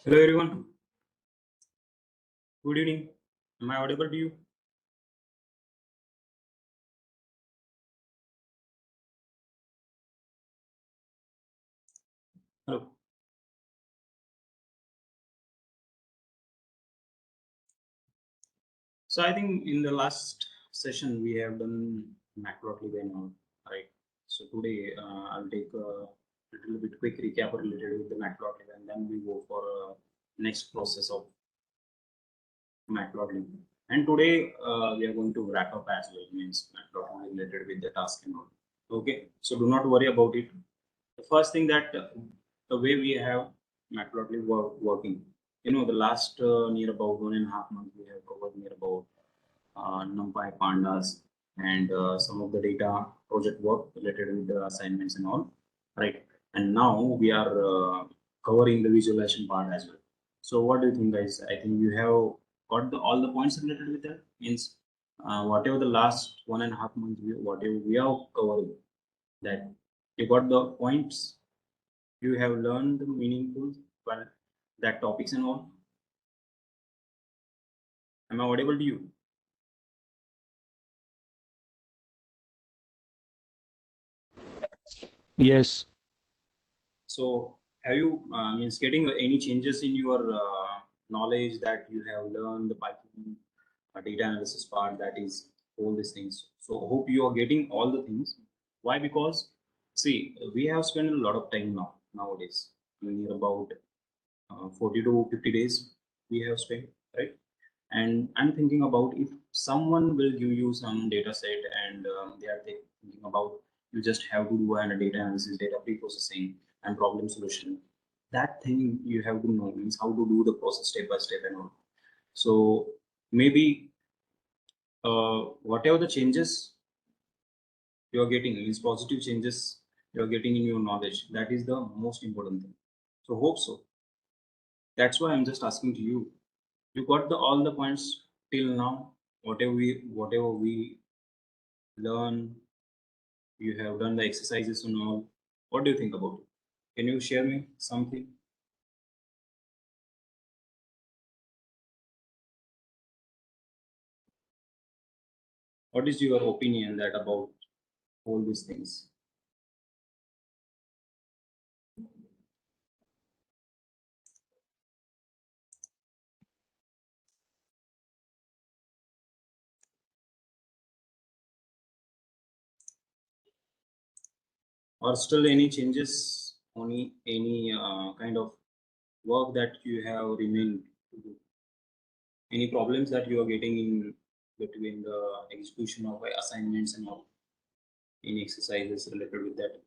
Hello everyone. Good evening. Am I audible to you? Hello. So I think in the last session we have done macro and all, right? So today I'll take a little bit quick recap related with the macro and then we go for next process of macro. And today we are going to wrap up as well, means macro related with the task and all. Okay. So do not worry about it. The first thing that the way we have matplotlib working, the last near about 1.5 months we have covered near about numpy pandas and some of the data project work related with the assignments and all, right? And now we are covering the visualization part as well. So what do you think, guys? I think you have got all the points related with that. Means whatever the last 1.5 months whatever we are covering, that you got the points, you have learned the meaningful, well, that topics and all. Am I audible to you? Yes, So have you means getting any changes in your knowledge that you have learned the Python data analysis part, that is all these things. So hope you are getting all the things. Why? Because see, we have spent a lot of time nowadays. I mean, about 40 to 50 days we have spent, right? And I'm thinking about if someone will give you some data set and they are thinking about you just have to do a data analysis, data pre-processing and problem solution. That thing you have to know, means how to do the process step by step and all. So maybe whatever the changes you are getting, means positive changes you are getting in your knowledge, that is the most important thing. So hope so. That's why I'm just asking to you. You got the all the points till now. Whatever we learn, you have done the exercises and all. What do you think about it? Can you share me something? What is your opinion that about all these things? Or still any changes, only any kind of work that you have remained to do? Any problems that you are getting in between the execution of assignments and all? Any exercises related with that?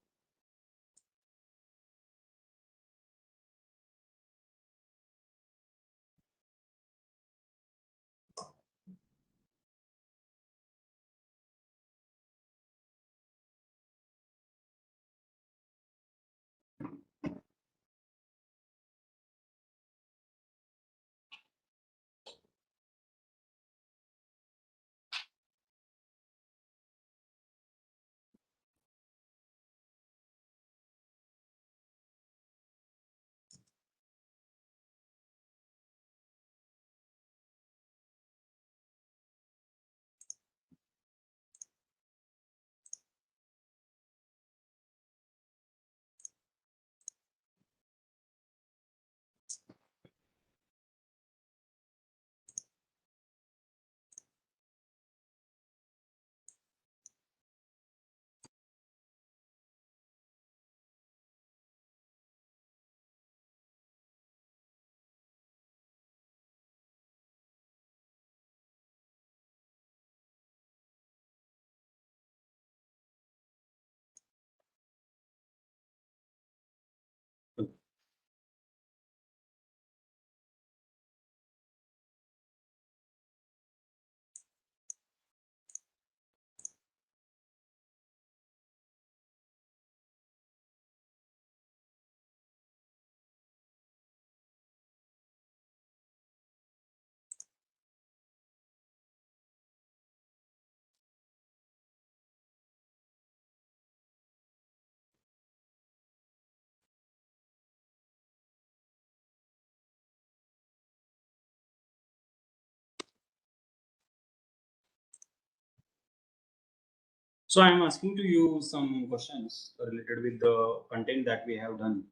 So I'm asking to you some questions related with the content that we have done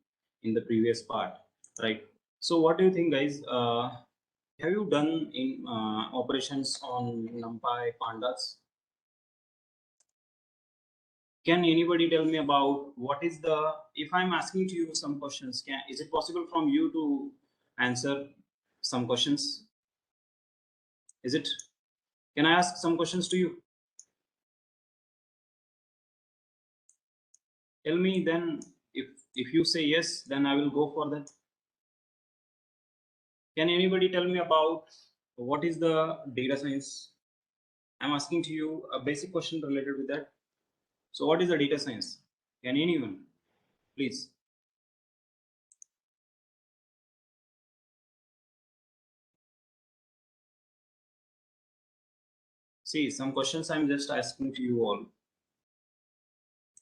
in the previous part, right? So what do you think, guys? Have you done in operations on NumPy pandas? Can anybody tell me about what is the, if I'm asking to you some questions, is it possible from you to answer some questions? Is it? Can I ask some questions to you? Tell me then, if you say yes, then I will go for that. Can anybody tell me about what is the data science? I'm asking to you a basic question related with that. So what is the data science? Can anyone, please? See, some questions I'm just asking to you all.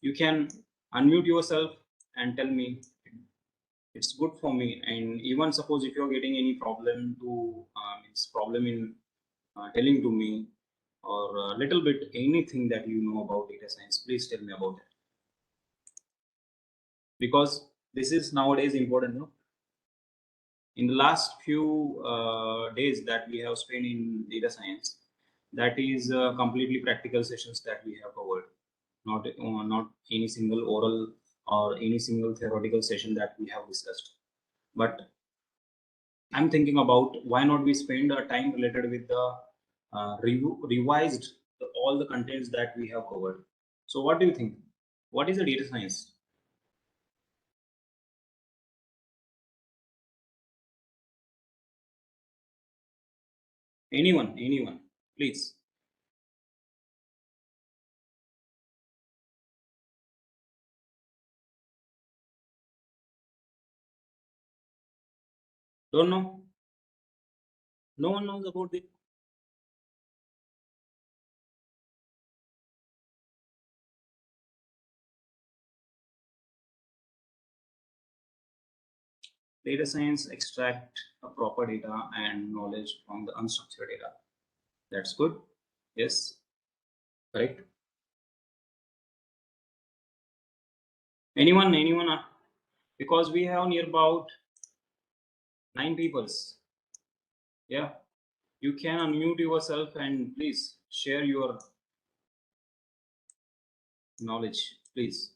You can unmute yourself and tell me. It's good for me. And even suppose if you're getting any problem to, it's problem in telling to me, or a little bit anything that you know about data science, please tell me about it. Because this is nowadays important, no? In the last few days that we have spent in data science, that is completely practical sessions that we have covered, not any single oral or any single theoretical session that we have discussed. But I'm thinking about why not we spend our time related with the revised all the contents that we have covered. So what do you think? What is the data science? Anyone, please. Don't know? No one knows about it. Data science extract a proper data and knowledge from the unstructured data. That's good. Yes, correct. Anyone? Because we have near about 9 peoples. Yeah, you can unmute yourself and please share your knowledge, please.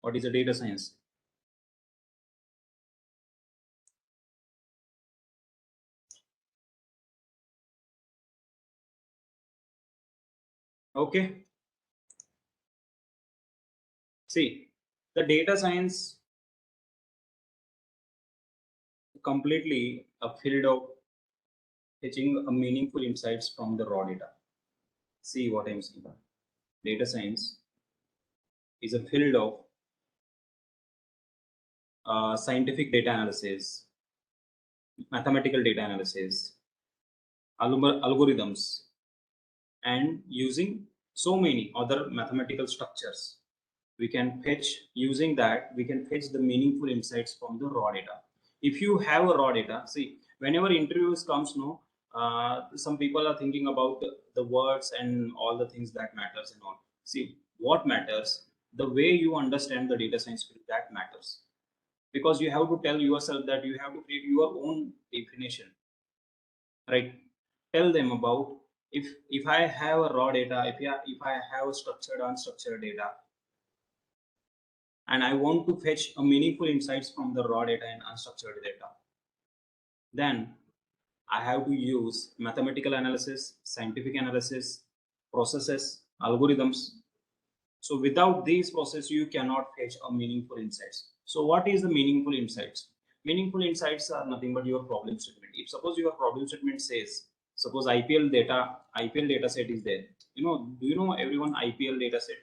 What is a data science? Okay. See, the data science completely a field of fetching a meaningful insights from the raw data. See what I'm saying. Data science is a field of scientific data analysis, mathematical data analysis, algorithms, and using so many other mathematical structures. We can fetch, using that we can fetch the meaningful insights from the raw data. If you have a raw data, see, whenever interviews comes, no, some people are thinking about the words and all the things that matters and all. See, what matters, the way you understand the data science field, that matters. Because you have to tell yourself that you have to create your own definition, right? Tell them about, if I have a raw data, if I have a structured unstructured data, and I want to fetch a meaningful insights from the raw data and unstructured data, then I have to use mathematical analysis, scientific analysis, processes, algorithms. So without these processes, you cannot fetch a meaningful insights. So what is the meaningful insights? Meaningful insights are nothing but your problem statement. If suppose your problem statement says, suppose IPL data set is there. Do you know everyone IPL data set?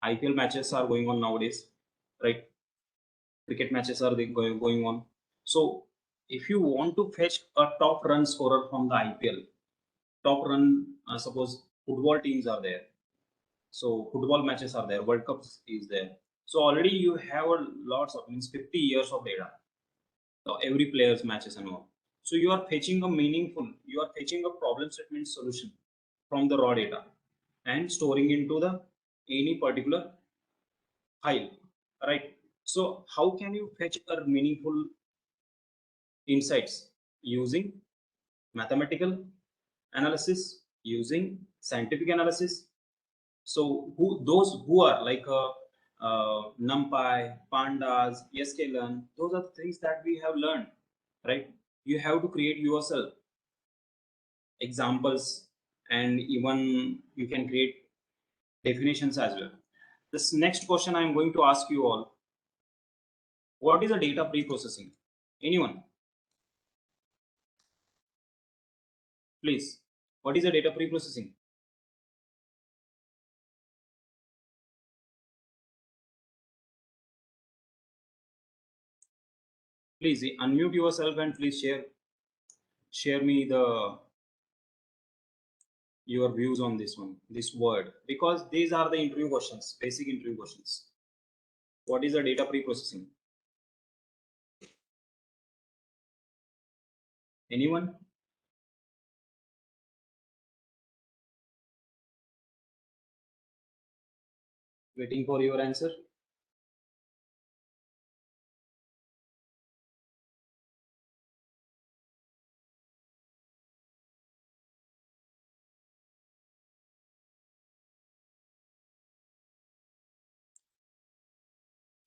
IPL matches are going on nowadays, right? Cricket matches are going on. So if you want to fetch a top run scorer from the IPL, top run, suppose football teams are there. So football matches are there, World Cups is there. So already you have a lots of, means 50 years of data. So every player's matches and all. So you are fetching a problem statement solution from the raw data. and storing into the any particular file, right? So how can you fetch a meaningful insights using mathematical analysis, using scientific analysis? So who those who are like NumPy, Pandas, sklearn, those are things that we have learned, right? You have to create yourself examples, and even you can create definitions as well. This next question I'm going to ask you all: what is a data pre-processing? Anyone, please? What is a data pre-processing? Please unmute yourself and please share me the your views on this one, this word, because these are the interview questions, basic interview questions. What is a data pre-processing? Anyone? Waiting for your answer.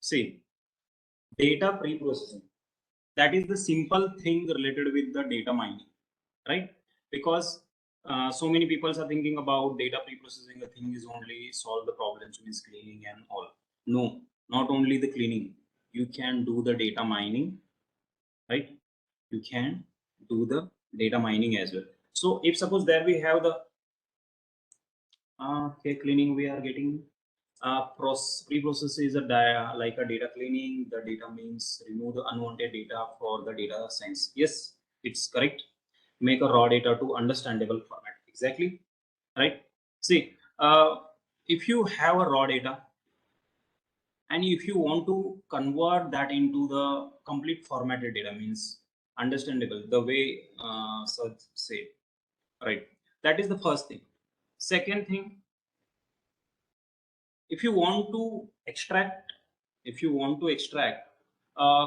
See, data pre-processing, that is the simple thing related with the data mining, right? Because so many people are thinking about data pre-processing. The thing is only solve the problems, means cleaning and all. No, not only the cleaning. You can do the data mining, right? You can do the data mining as well. So if suppose there we have the okay, cleaning we are getting pre-process is like a data cleaning. The data means remove the unwanted data for the data science. Yes, it's correct. Make a raw data to understandable format. Exactly, right? See, if you have a raw data and if you want to convert that into the complete formatted data, means understandable the way Sir said, right? That is the first thing. Second thing, if you want to extract if you want to extract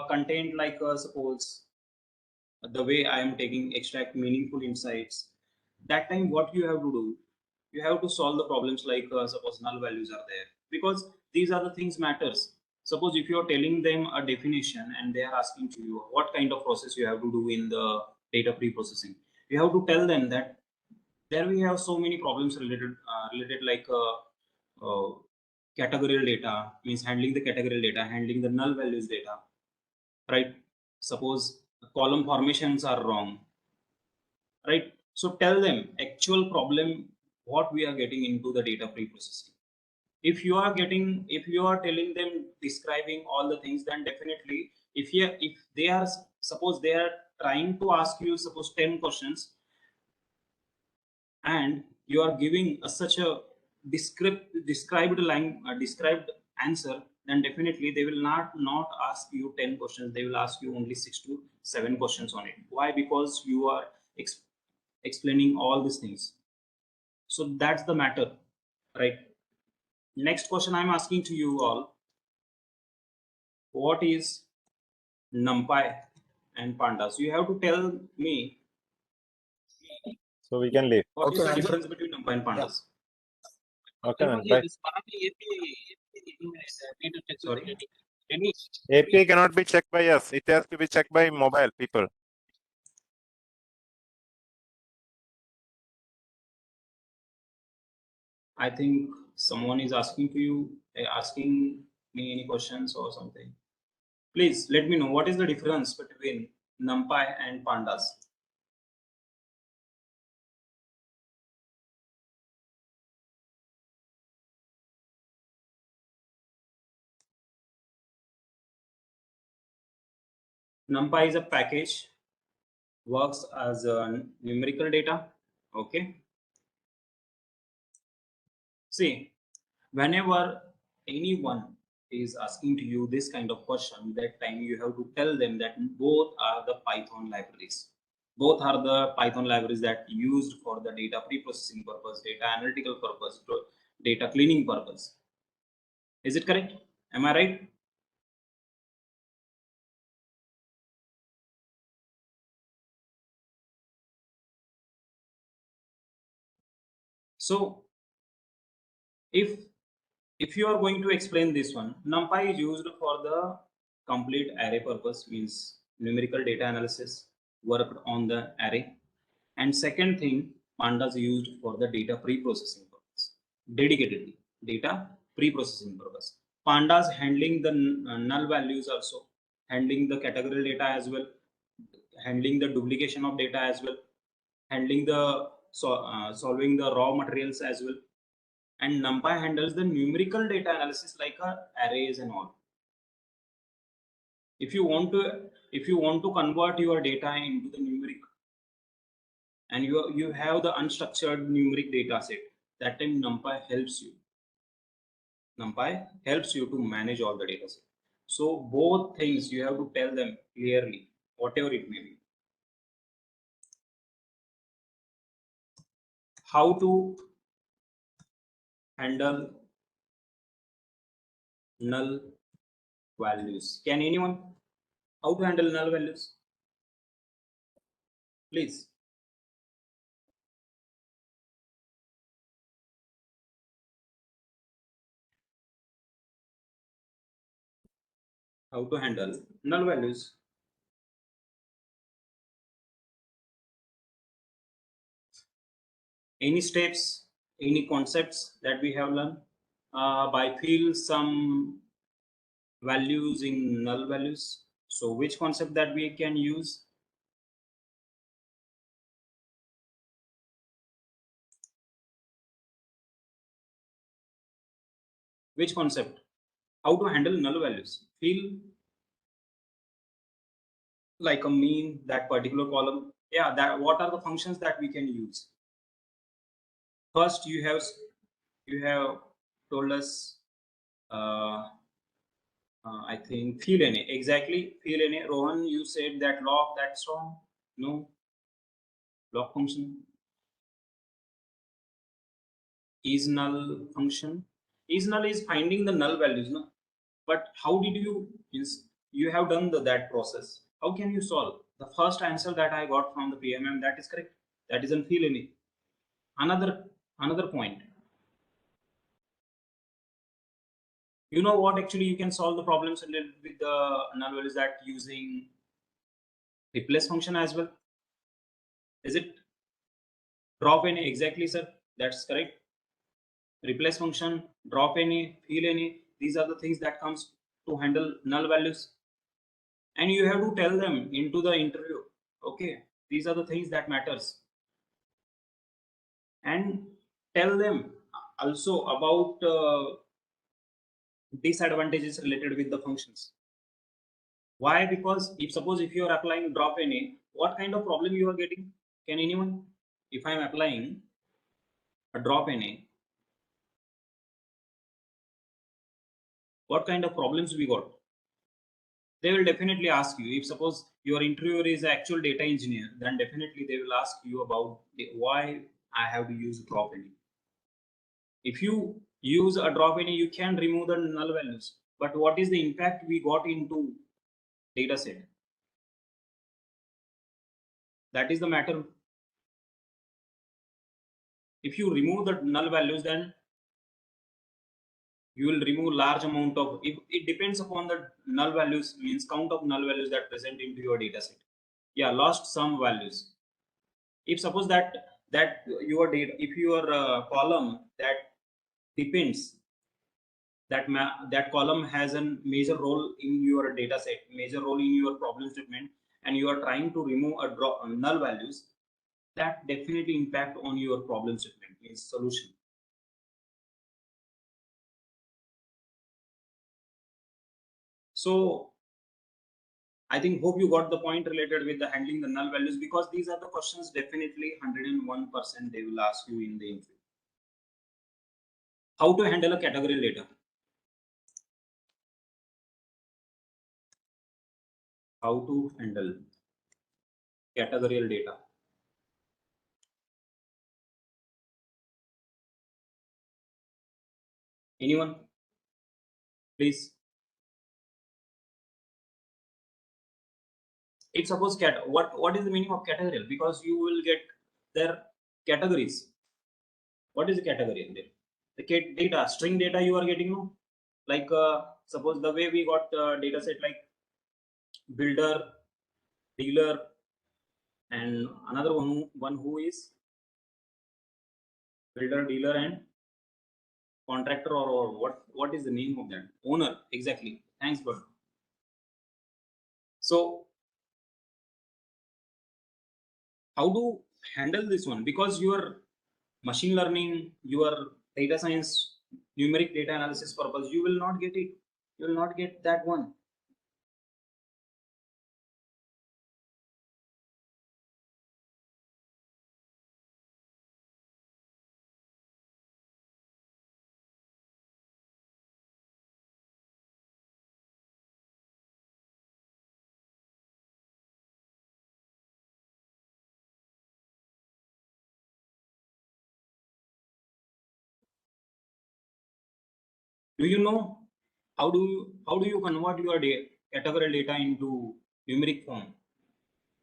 content, like suppose the way I am taking extract meaningful insights, that time what you have to do, you have to solve the problems like suppose null values are there, because these are the things matters. Suppose if you are telling them a definition and they are asking to you what kind of process you have to do in the data pre-processing, you have to tell them that there we have so many problems related like categorical data, means handling the categorical data, handling the null values data, right? Suppose column formations are wrong, right? So tell them actual problem what we are getting into the data pre-processing. If you are telling them describing all the things, then definitely if they are, suppose they are trying to ask you suppose 10 questions and you are giving such a described answer, then definitely they will not ask you 10 questions, they will ask you only 6 to 7 questions on it. Why? Because you are explaining all these things. So that's the matter, right? Next question I'm asking to you all: what is NumPy and Pandas? You have to tell me So we can leave. what is the difference between NumPy and Pandas. Okay, man. Bye. Sorry, API cannot be checked by us. It has to be checked by mobile people. I think someone is asking to you, asking me any questions or something. Please let me know what is the difference between NumPy and Pandas. NumPy is a package, works as a numerical data. Okay. See, whenever anyone is asking to you this kind of question, that time you have to tell them that both are the Python libraries. Both are the Python libraries that used for the data pre-processing purpose, data analytical purpose, data cleaning purpose. Is it correct? Am I right? So if you are going to explain this one, NumPy is used for the complete array purpose, means numerical data analysis worked on the array. And second thing, pandas used for the data pre-processing purpose, dedicatedly data pre-processing purpose. Pandas handling the null values, also handling the categorical data as well, handling the duplication of data as well, handling the solving the raw materials as well. And NumPy handles the numerical data analysis like arrays and all. If you want to convert your data into the numeric, and you have the unstructured numeric data set, that time NumPy helps you. NumPy helps you to manage all the data set. So both things you have to tell them clearly, whatever it may be. How to handle null values. Can anyone? How to handle null values? Please. How to handle null values? Any steps, any concepts that we have learned by fill some values in null values. So which concept that we can use? Which concept? How to handle null values? Fill like a mean, that particular column. Yeah, that what are the functions that we can use? First, you have told us. I think fill any, exactly fill any. Rohan, you said that log, that's wrong. No, log function is null function. Is null is finding the null values, no? But how did you, means you have done that process? How can you solve? The first answer that I got from the PMM, that is correct. That isn't fill any. Another point. You know what? Actually, you can solve the problems related with the null values that using replace function as well. Is it drop any? Exactly, sir. That's correct. Replace function, drop any, fill any. These are the things that comes to handle null values. And you have to tell them into the interview. Okay, these are the things that matters. And tell them also about disadvantages related with the functions. Why? Because if you are applying drop any, what kind of problem you are getting? Can anyone? If I am applying a drop any, what kind of problems we got? They will definitely ask you. If suppose your interviewer is actual data engineer, then definitely they will ask you about why I have to use drop any. If you use a drop any, you can remove the null values. But what is the impact we got into data set? That is the matter. If you remove the null values, then you will remove large amount of, if it depends upon the null values, means count of null values that present into your data set. Yeah, lost some values. If suppose that your data, if your column that depends, that column has a major role in your data set, major role in your problem statement, and you are trying to remove a null values, that definitely impact on your problem statement, means solution. So I think, hope you got the point related with the handling the null values, because these are the questions definitely 101% they will ask you in the interview. How to handle a categorical data? How to handle categorical data? Anyone? Please. If suppose what is the meaning of categorical? Because you will get their categories. What is the category there? The data, string data you are getting, no? Like suppose the way we got data set like builder, dealer, and another one who is builder, dealer, and contractor, or what is the name of that? Owner, exactly. Thanks, bud. So how to handle this one? Because your machine learning, your data science, numeric data analysis purpose, you will not get it. You will not get that one. Do you know how do you convert your categorical data into numeric form?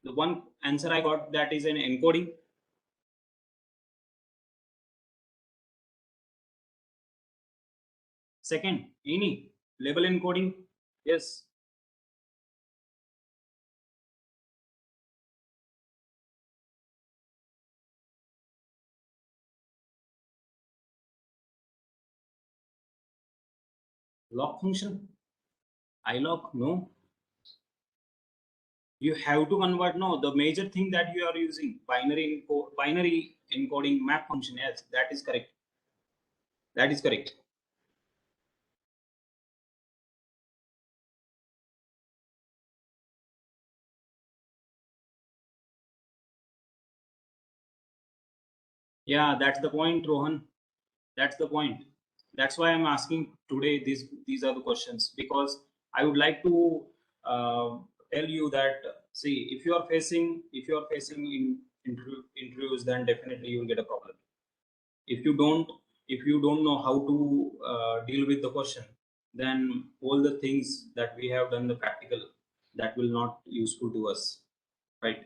The one answer I got, that is an encoding. Second, any label encoding. Yes. Log function. ilog, no. You have to convert, no. The major thing that you are using, binary encoding map function. Yes, that is correct. That is correct. Yeah, that's the point, Rohan. That's the point. That's why I'm asking today these are the questions, because I would like to tell you that, see, if you are facing in interviews, then definitely you will get a problem. If you don't know how to deal with the question, then all the things that we have done the practical, that will not useful to us, right?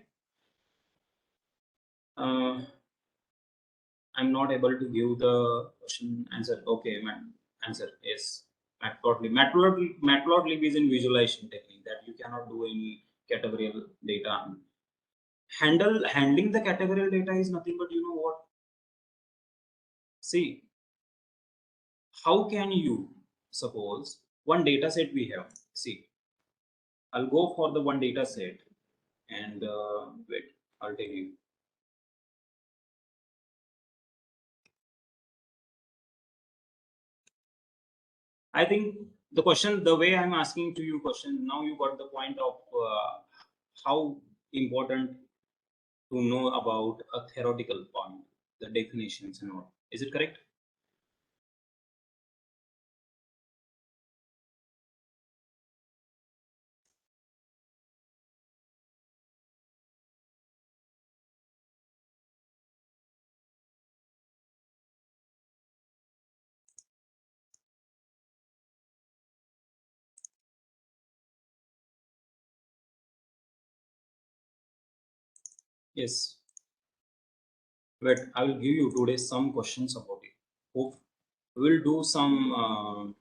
I'm not able to give the question answer. Okay, man. Answer, yes. Matplotlib is in visualization technique that you cannot do any categorical data. Handling the categorical data is nothing but, you know what? See, how can you suppose one data set we have? See, I'll go for the one data set and wait, I'll tell you. I think the question, the way I'm asking to you question, now you got the point of how important to know about a theoretical point, the definitions and all. Is it correct? Yes. But I will give you today some questions about it. Hope we'll do some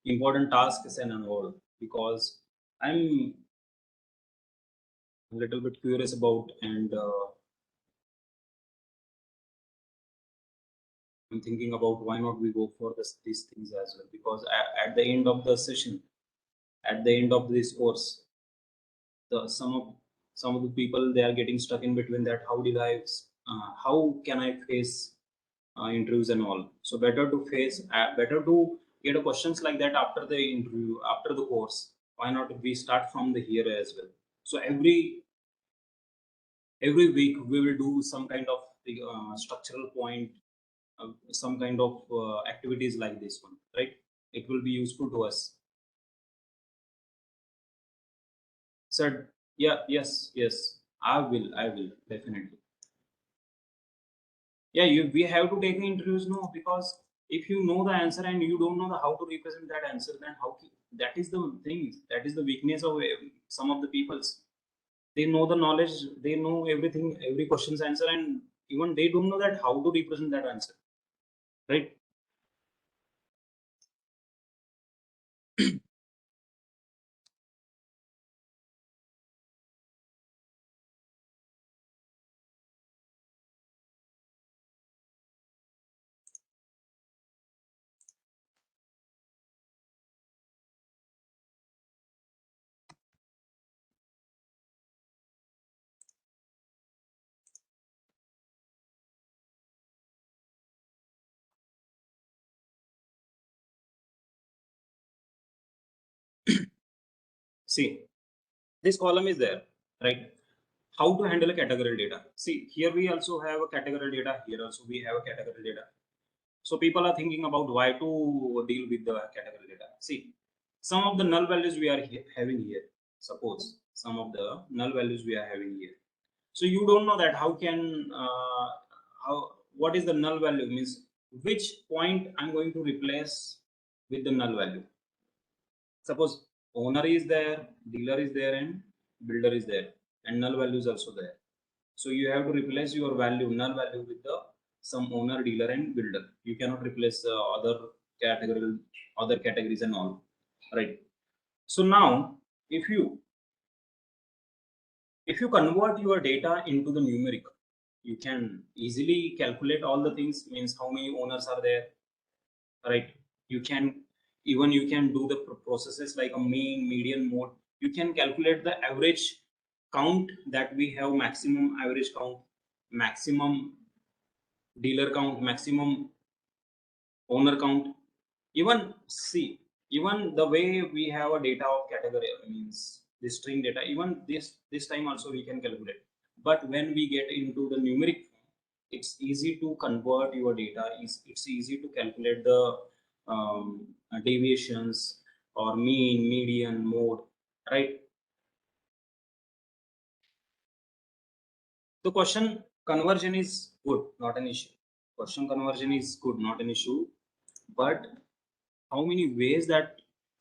important tasks and all, because I'm a little bit curious about, and I'm thinking about why not we go for these things as well, because at the end of the session, at the end of this course, the some of the people, they are getting stuck in between that how can I face interviews and all. So better to get a questions like that after the interview, after the course. Why not we start from the here as well? So every week we will do some kind of the structural point, some kind of activities like this one, right? It will be useful to us. Said, yeah, yes. I will definitely. Yeah, we have to take the interviews, no, because if you know the answer and you don't know how to represent that answer, then that is the thing, that is the weakness of some of the peoples. They know the knowledge, they know everything, every question's answer, and even they don't know that how to represent that answer, right? See, this column is there, right? How to handle a categorical data. See, here we also have a categorical data, here also we have a categorical data. So people are thinking about why to deal with the categorical data. See, some of the null values we are having here. Suppose some of the null values we are having here. So you don't know that how can how what is the null value, means which point I'm going to replace with the null value. Suppose owner is there, dealer is there, and builder is there, and null value is also there. So you have to replace your value, null value, with the some owner, dealer, and builder. You cannot replace other categories and all, right? So now, if you convert your data into the numeric, you can easily calculate all the things. Means how many owners are there, right? You can you can do the processes like a mean, median, mode. You can calculate the average count that we have, maximum average count, maximum dealer count, maximum owner count. Even see, even the way we have a data of category, means the string data, even this time also we can calculate. But when we get into the numeric form, it's easy to convert your data, it's easy to calculate the deviations or mean, median, mode, right? The question conversion is good, not an issue. Question conversion is good, not an issue. But how many ways that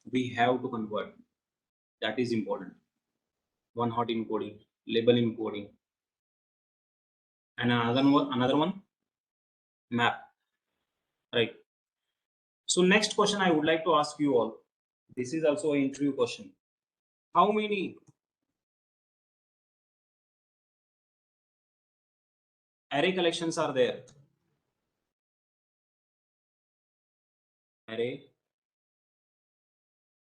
we have to convert, that is important. One hot encoding, label encoding, and another one map, right? So next question I would like to ask you all, this is also an interview question. How many array collections are there? Array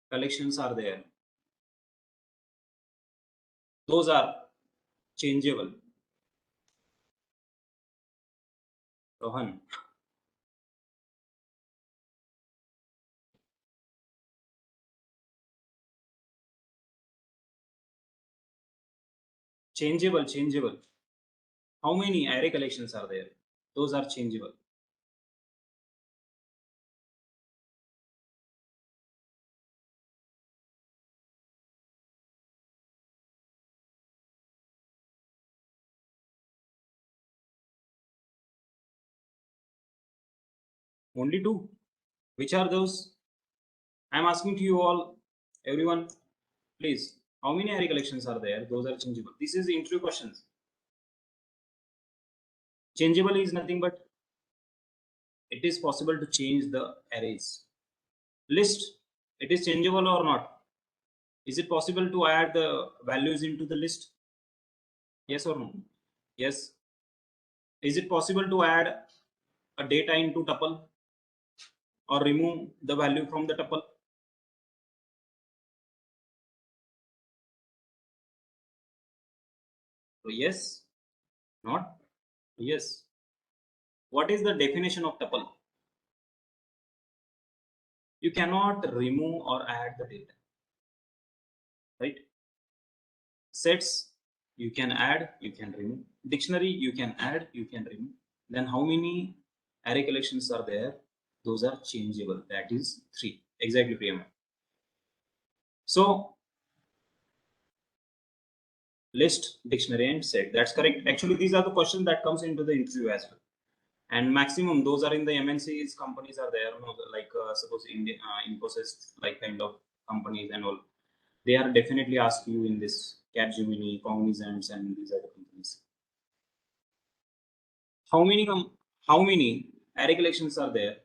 collections are there, those are changeable. Rohan, changeable. How many array collections are there? Those are changeable. Only two. Which are those? I'm asking to you all, everyone, please. How many array collections are there? Those are changeable. This is interview questions. Changeable is nothing but it is possible to change the arrays. List, it is changeable or not? Is it possible to add the values into the list? Yes or no? Yes. Is it possible to add a data into tuple or remove the value from the tuple? So yes, not yes. What is the definition of tuple? You cannot remove or add the data, right? Sets, you can add, you can remove. Dictionary, you can add, you can remove. Then how many array collections are there? Those are changeable. That is 3. Exactly, Priyam. So list, dictionary, and set. That's correct. Actually, these are the questions that comes into the interview as well. And maximum those are in the MNCs companies are there, no, like suppose India, Infosys, like kind of companies and all. They are definitely ask you in this Capgemini, Cognizant, and these other companies. How many how many array collections are there?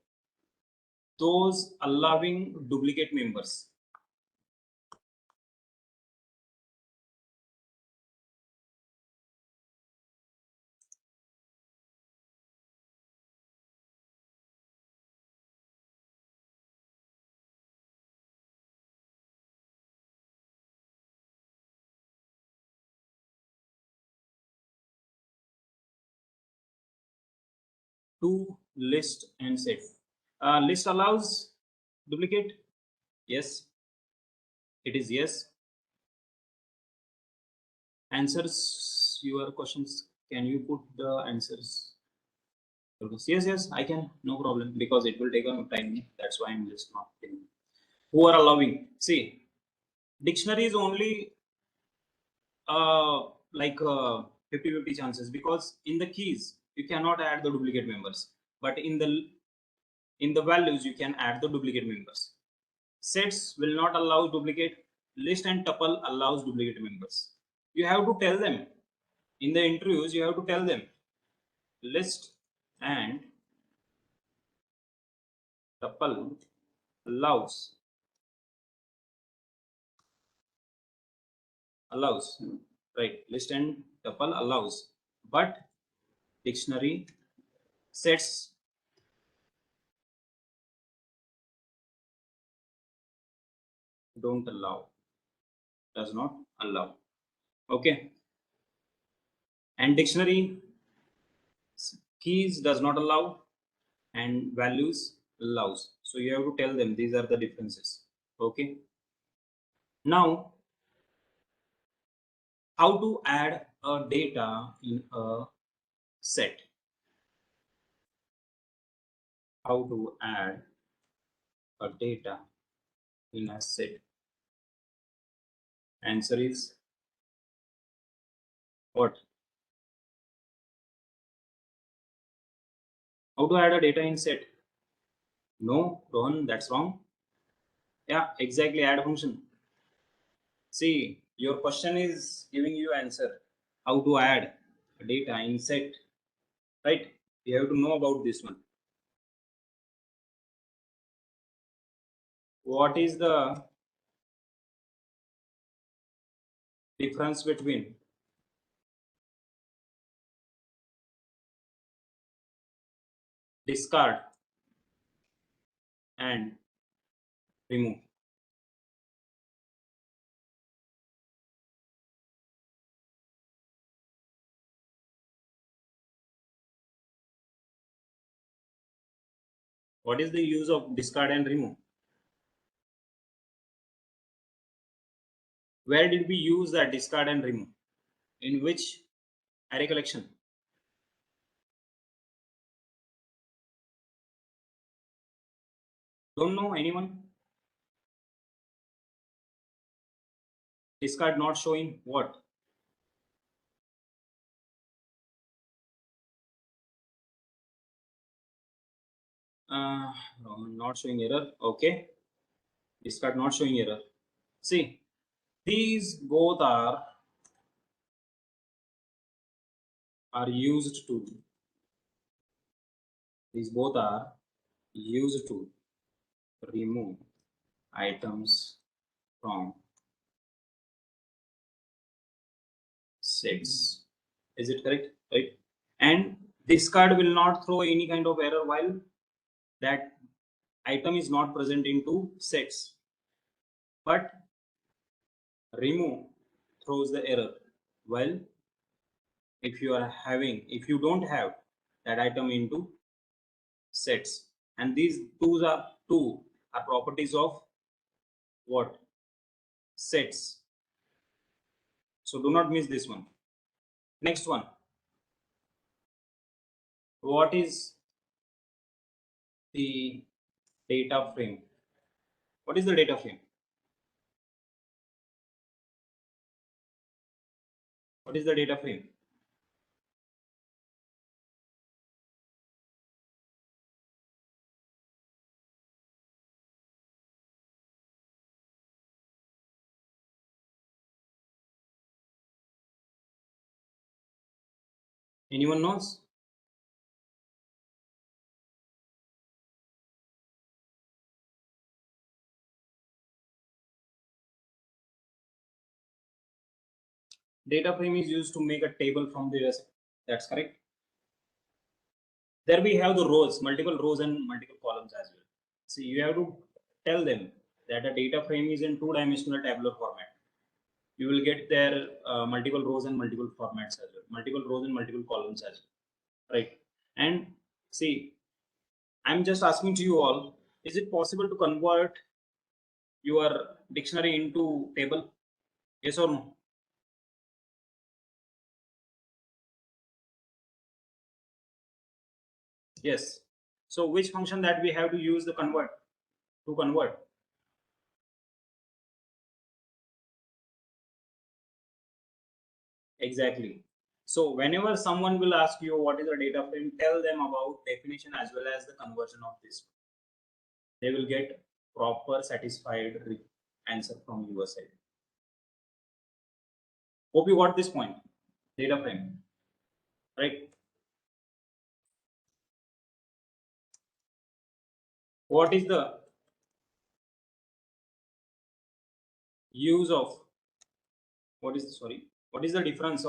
Those allowing duplicate members. To list and set. List allows duplicate. Yes, it is yes. Answers your questions. Can you put the answers? Yes, yes, I can. No problem because it will take a time. That's why I'm just not telling. Who are allowing? See, dictionary is only uh, like 50-50 chances because in the keys you cannot add the duplicate members, but in the values you can add the duplicate members. Sets will not allow duplicate. List and tuple allows duplicate members. You have to tell them in the interviews. You have to tell them list and tuple allows, right? List and tuple allows, but dictionary, sets don't allow, does not allow. Okay, and dictionary keys does not allow and values allows. So you have to tell them these are the differences. Okay, now how to add a data in a set? How to add a data in a set? Answer is what? How to add a data in set? No, Rohan, that's wrong. Yeah, exactly. Add function. See, your question is giving you answer. How to add data in set, right? You have to know about this one. What is the difference between discard and remove? What is the use of discard and remove? Where did we use that discard and remove? In which array collection? Don't know anyone? Discard not showing what? Uh, Not showing error. Okay. Discard not showing error. See, these both are used to. These both are used to remove items from sets. Is it correct? Right. And discard will not throw any kind of error while that item is not present into sets. But remove throws the error. Well, if you don't have that item into sets, and these two are properties of what? Sets. So do not miss this one. Next one. What is the data frame? What is the data frame? What is the data frame? Anyone knows? Data frame is used to make a table from the data set. That's correct. There we have the rows, multiple rows and multiple columns as well. So you have to tell them that a data frame is in two-dimensional tabular format. You will get there multiple rows and multiple formats as well, multiple rows and multiple columns as well, right? And see, I'm just asking to you all, is it possible to convert your dictionary into table? Yes or no? Yes. So which function that we have to use the convert to convert? Exactly. So whenever someone will ask you what is a data frame, tell them about definition as well as the conversion of this. They will get proper satisfied answer from your side. Hope you got this point. Data frame, right? What is the use of, what is, sorry, what is the difference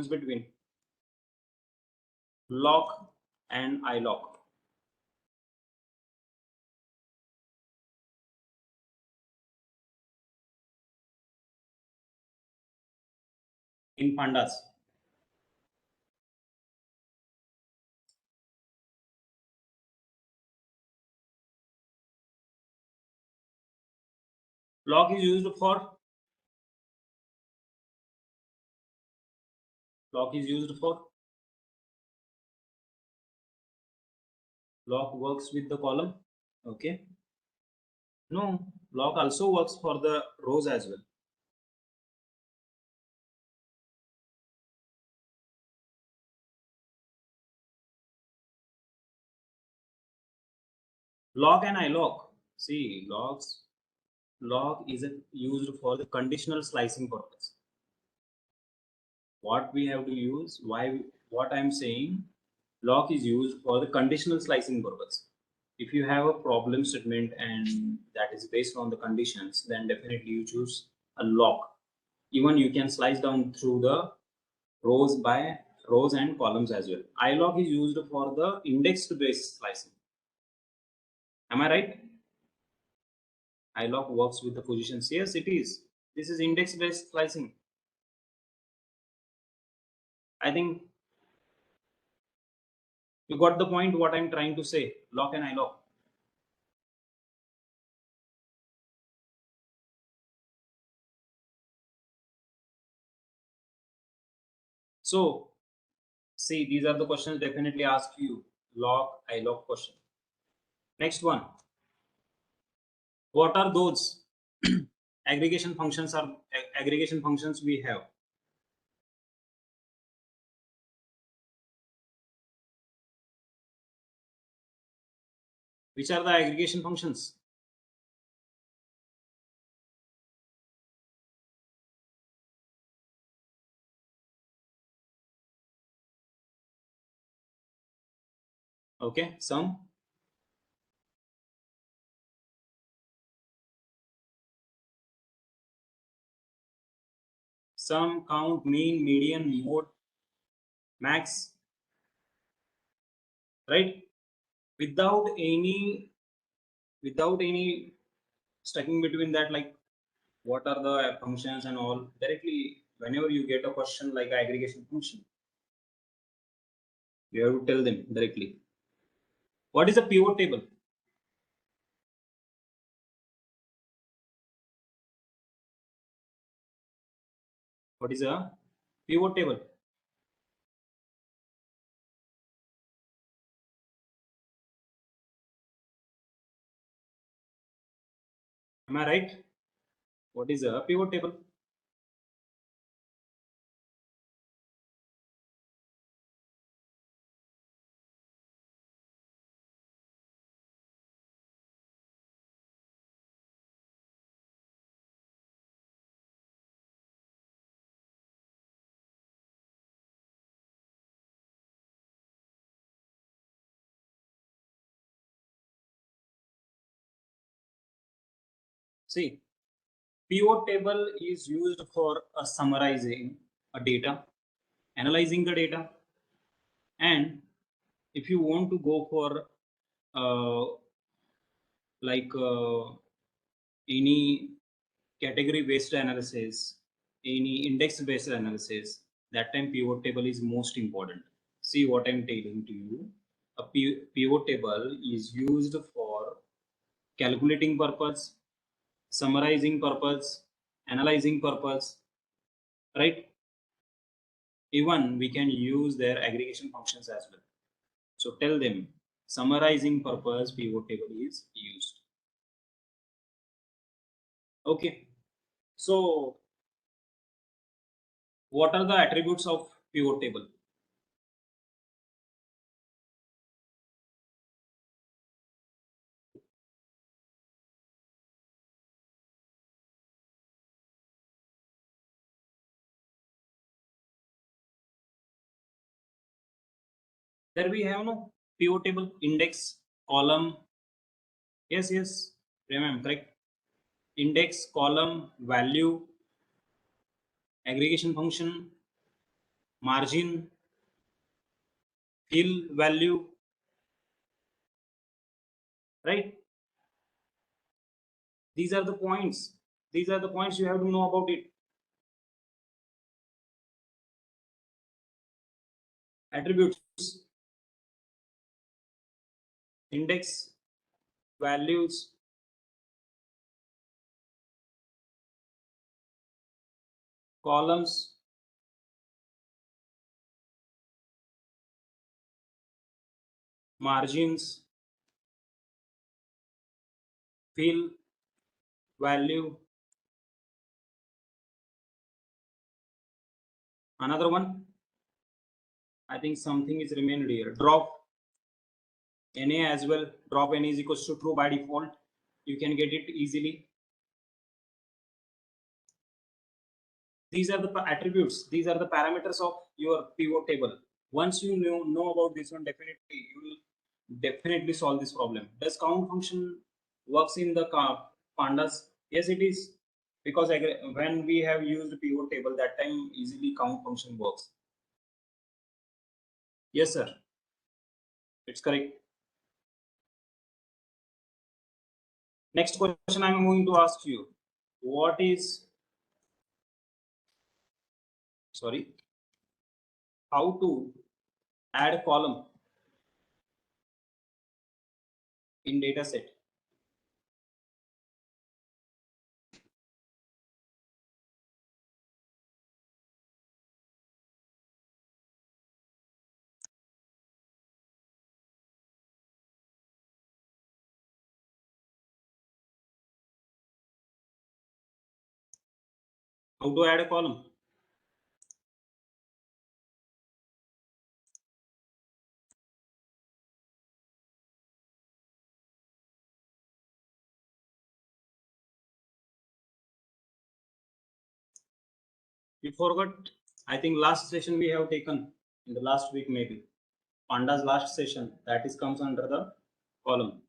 between lock and iLock? In pandas? Lock is used for, lock is used for, lock works with the column. Okay. No, lock also works for the rows as well. Lock and iLock. See, lock is used for the conditional slicing purpose. What we have to use, why, what I'm saying, lock is used for the conditional slicing purpose. If you have a problem statement and that is based on the conditions, then definitely you choose a lock. Even you can slice down through the rows by rows and columns as well. iLock is used for the indexed based slicing. Am I right? iLock works with the positions. Yes, it is. This is index based slicing. I think you got the point what I'm trying to say. Lock and iLock. So see, these are the questions definitely ask you. Lock, iLock question. Next one. What are those aggregation functions or aggregation functions we have? Which are the aggregation functions? Okay, sum, count, mean, median, mode, max, right? Without any stucking between that, like what are the functions and all, directly whenever you get a question like aggregation function, you have to tell them directly. What is a pivot table? What is a pivot table? Am I right? What is a pivot table? See, pivot table is used for summarizing a data, analyzing the data, and if you want to go for uh, like any category based analysis, any index based analysis, that time pivot table is most important. See what I'm telling to you. A pivot table is used for calculating purpose, summarizing purpose, analyzing purpose, right? Even we can use their aggregation functions as well. So tell them summarizing purpose pivot table is used. Okay. So what are the attributes of pivot table? There we have no pivot table, index, column. Yes, yes. Remember, correct. Index, column, value, aggregation function, margin, fill value, right? These are the points. These are the points you have to know about it. Attributes, index, values, columns, margins, fill, value. Another one, I think something is remained here. Drop NA as well. Drop NA is equals to true by default. You can get it easily. These are the attributes. These are the parameters of your pivot table. Once you know about this one, definitely you will definitely solve this problem. Does count function works in the pandas? Yes, it is, because when we have used pivot table, that time easily count function works. Yes, sir. It's correct. Next question I'm going to ask you. What is, sorry, how to add a column in data set? How to add a column? You forgot. I think last session we have taken in the last week, maybe pandas last session, that is comes under the column.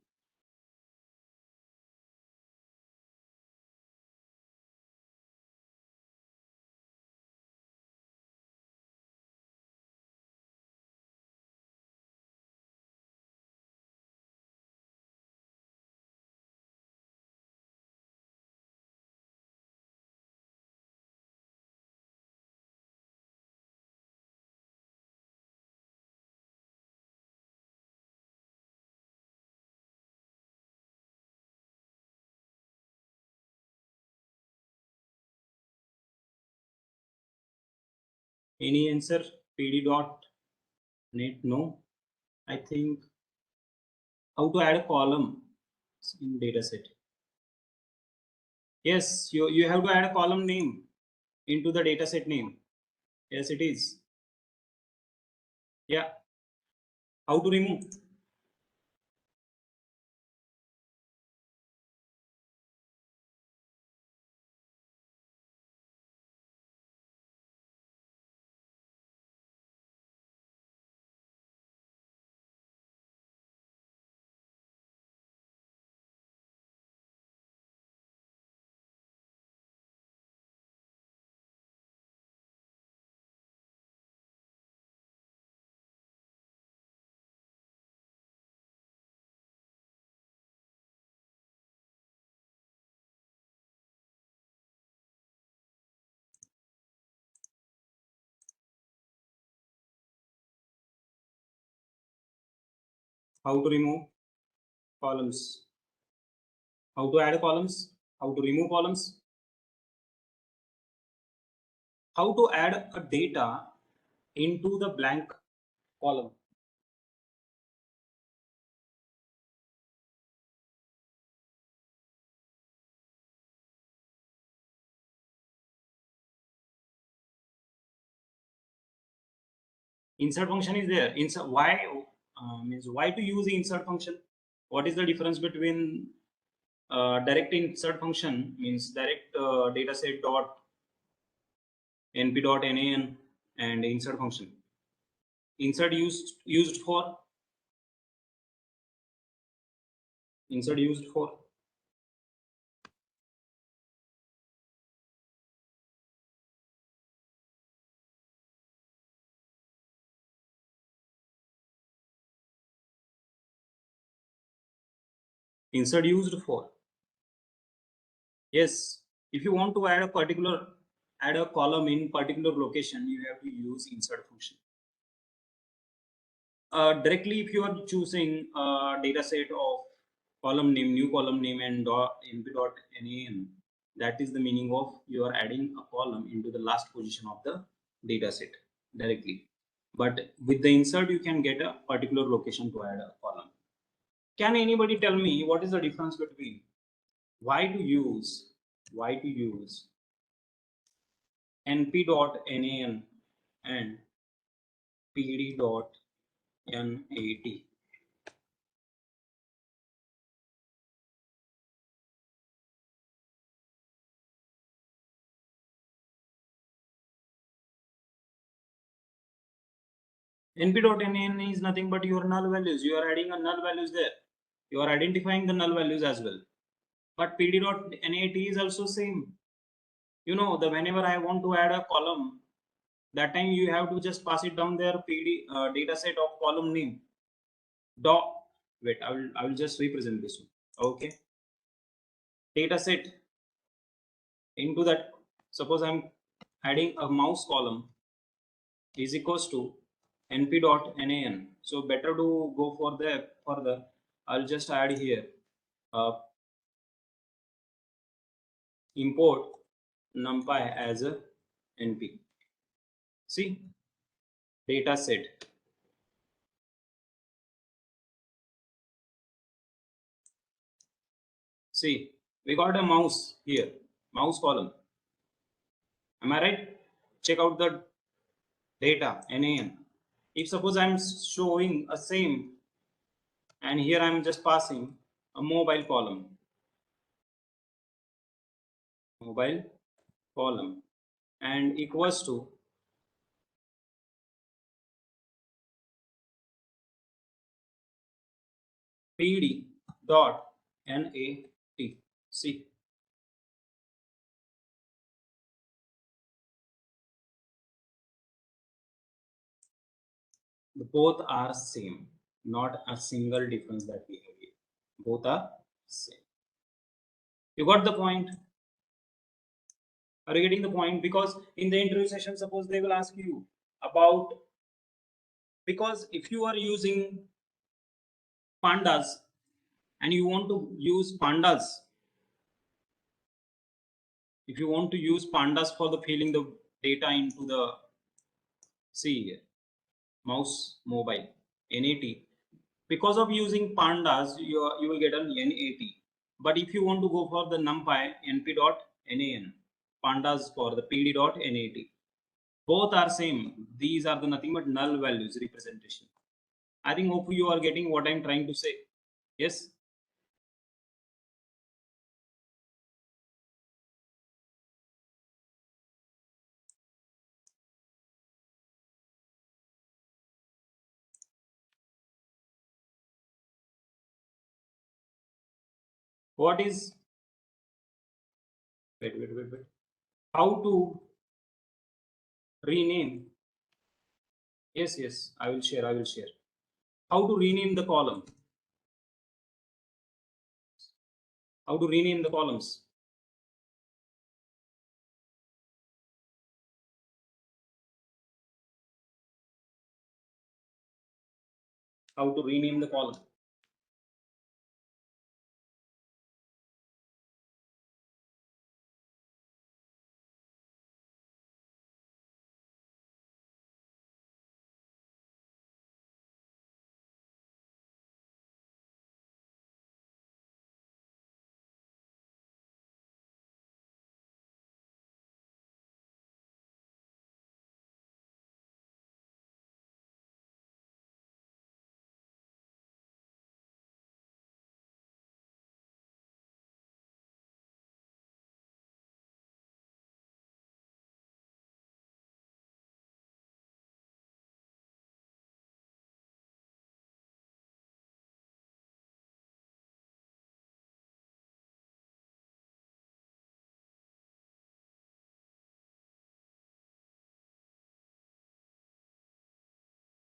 Any answer? PD dot net? No. I think how to add a column in data set. Yes, you have to add a column name into the data set name. Yes, it is. Yeah. How to remove? How to remove columns. How to add columns. How to remove columns. How to add a data into the blank column. Insert function is there. Insert why means why to use the insert function? What is the difference between direct insert function means direct dataset dot np dot nan and insert function? Insert used for insert used for insert used for yes. If you want to add a column in particular location, you have to use insert function. Directly, if you are choosing a data set of column name, new column name and np.nan, that is the meaning of you are adding a column into the last position of the data set directly. But with the insert, you can get a particular location to add a column. Can anybody tell me what is the difference between why to use np.nan and pd.nat? np.nan is nothing but your null values. You are adding a null values there. You are identifying the null values as well. But pd.nat is also same. You know, the whenever I want to add a column, that time you have to just pass it down there pd data set of column name dot. Wait, I will just represent this one. Okay, data set into that. Suppose I'm adding a mouse column is equals to np.nan. So better to go for the further. I'll just add here import numpy as a np. See, data set. See, we got a mouse here, mouse column. Am I right? Check out the data nan. If suppose I'm showing a same and here I'm just passing a mobile column and equals to pd dot nat. See, both are same, not a single difference that we have here. Both are same. You got the point? Are you getting the point? Because in the interview session, suppose they will ask you about, because if you are using pandas and you want to use pandas, if you want to use pandas for the filling the data into the, see here, mouse mobile nat, because of using pandas you will get an nat. But if you want to go for the numpy np.nan, pandas for the pd.nat, both are same. These are the nothing but null values representation. I think hope you are getting what I'm trying to say. Yes. What is, wait, how to rename? Yes, I will share how to rename the column, how to rename the columns. How to rename the column.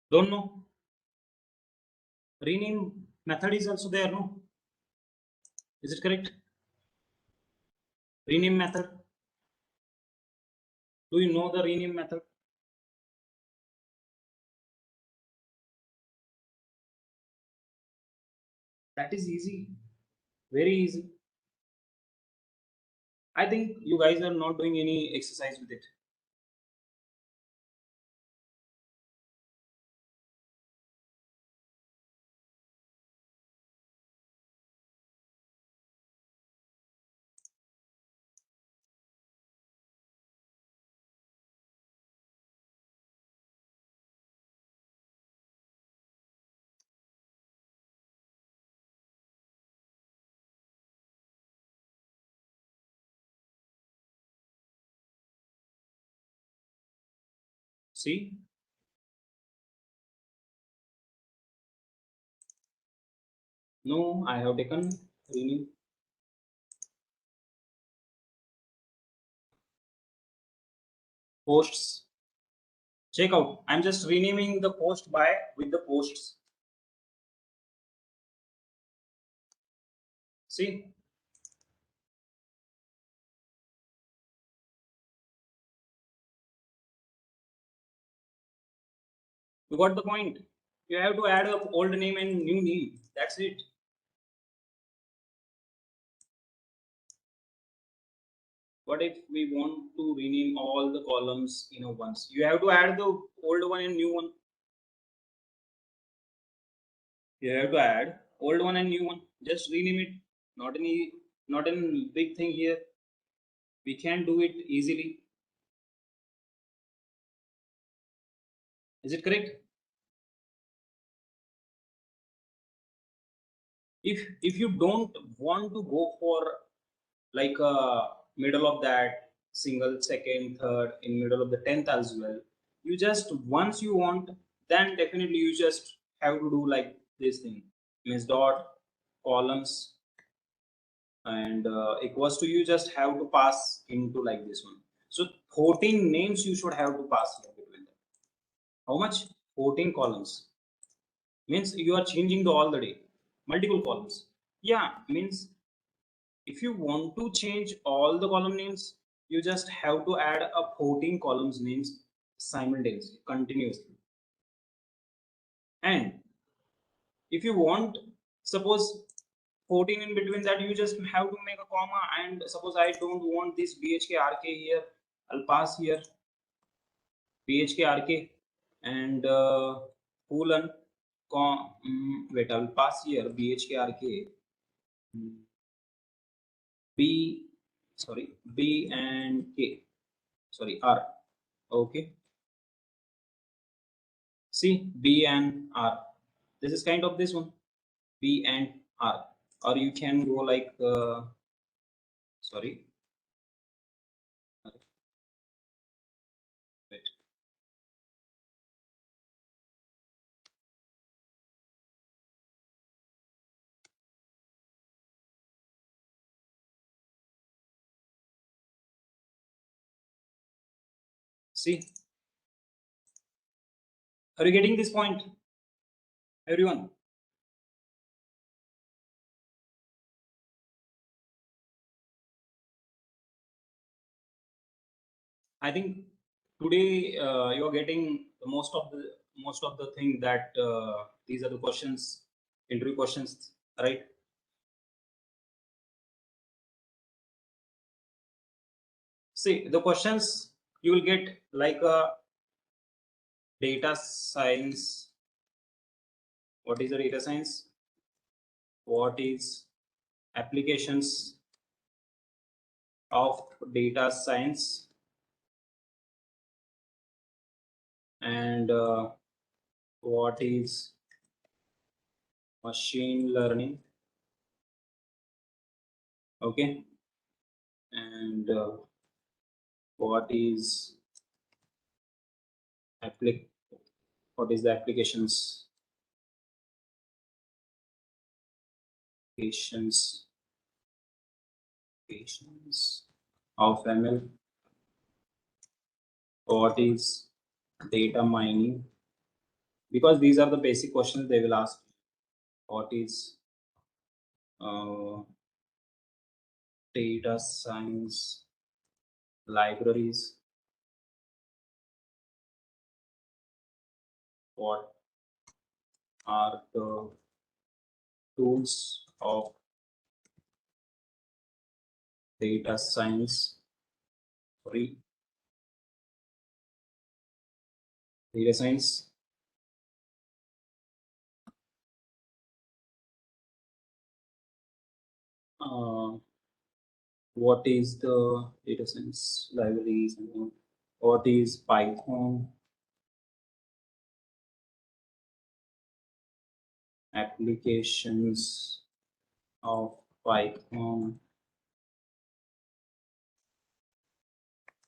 Don't know. Rename method is also there, no? Is it correct? Rename method. Do you know the rename method? That is easy. Very easy. I think you guys are not doing any exercise with it. See? No, I have taken rename posts. Check out. I'm just renaming the post by with the posts. See? You got the point. You have to add up old name and new name. That's it. What if we want to rename all the columns in a once? You have to add the old one and new one. You have to add old one and new one. Just rename it. Not any big thing here. We can do it easily. Is it correct? If you don't want to go for like middle of that single, second, third, in middle of the 10th as well, you just once you want, then definitely you just have to do like this thing, means dot columns and equals to, you just have to pass into like this one. So 14 names you should have to pass here between them. How much? 14 columns. Means you are changing the all the day multiple columns. Yeah, means if you want to change all the column names, you just have to add a 14 columns names simultaneously, continuously. And if you want, suppose 14 in between that, you just have to make a comma. And suppose I don't want this bhkrk here, I'll pass here bhkrk and colon wait, I will pass here bhkrk b, sorry, b and k, sorry, r. Okay, see, b and r, this is kind of this one, b and r. Or you can go like sorry, wait, see, are you getting this point, everyone? I think today you're getting the most of the thing that these are the questions, interview questions, right? See, the questions you will get like a data science. What is the data science? What is applications of data science? And what is machine learning? Okay, and what is applic what is the applications applications of ML? What is data mining? because these are the basic questions they will ask. What is data science libraries? What are the tools of data science? Sorry, data science. What is the data science libraries? And what is Python? Applications of Python.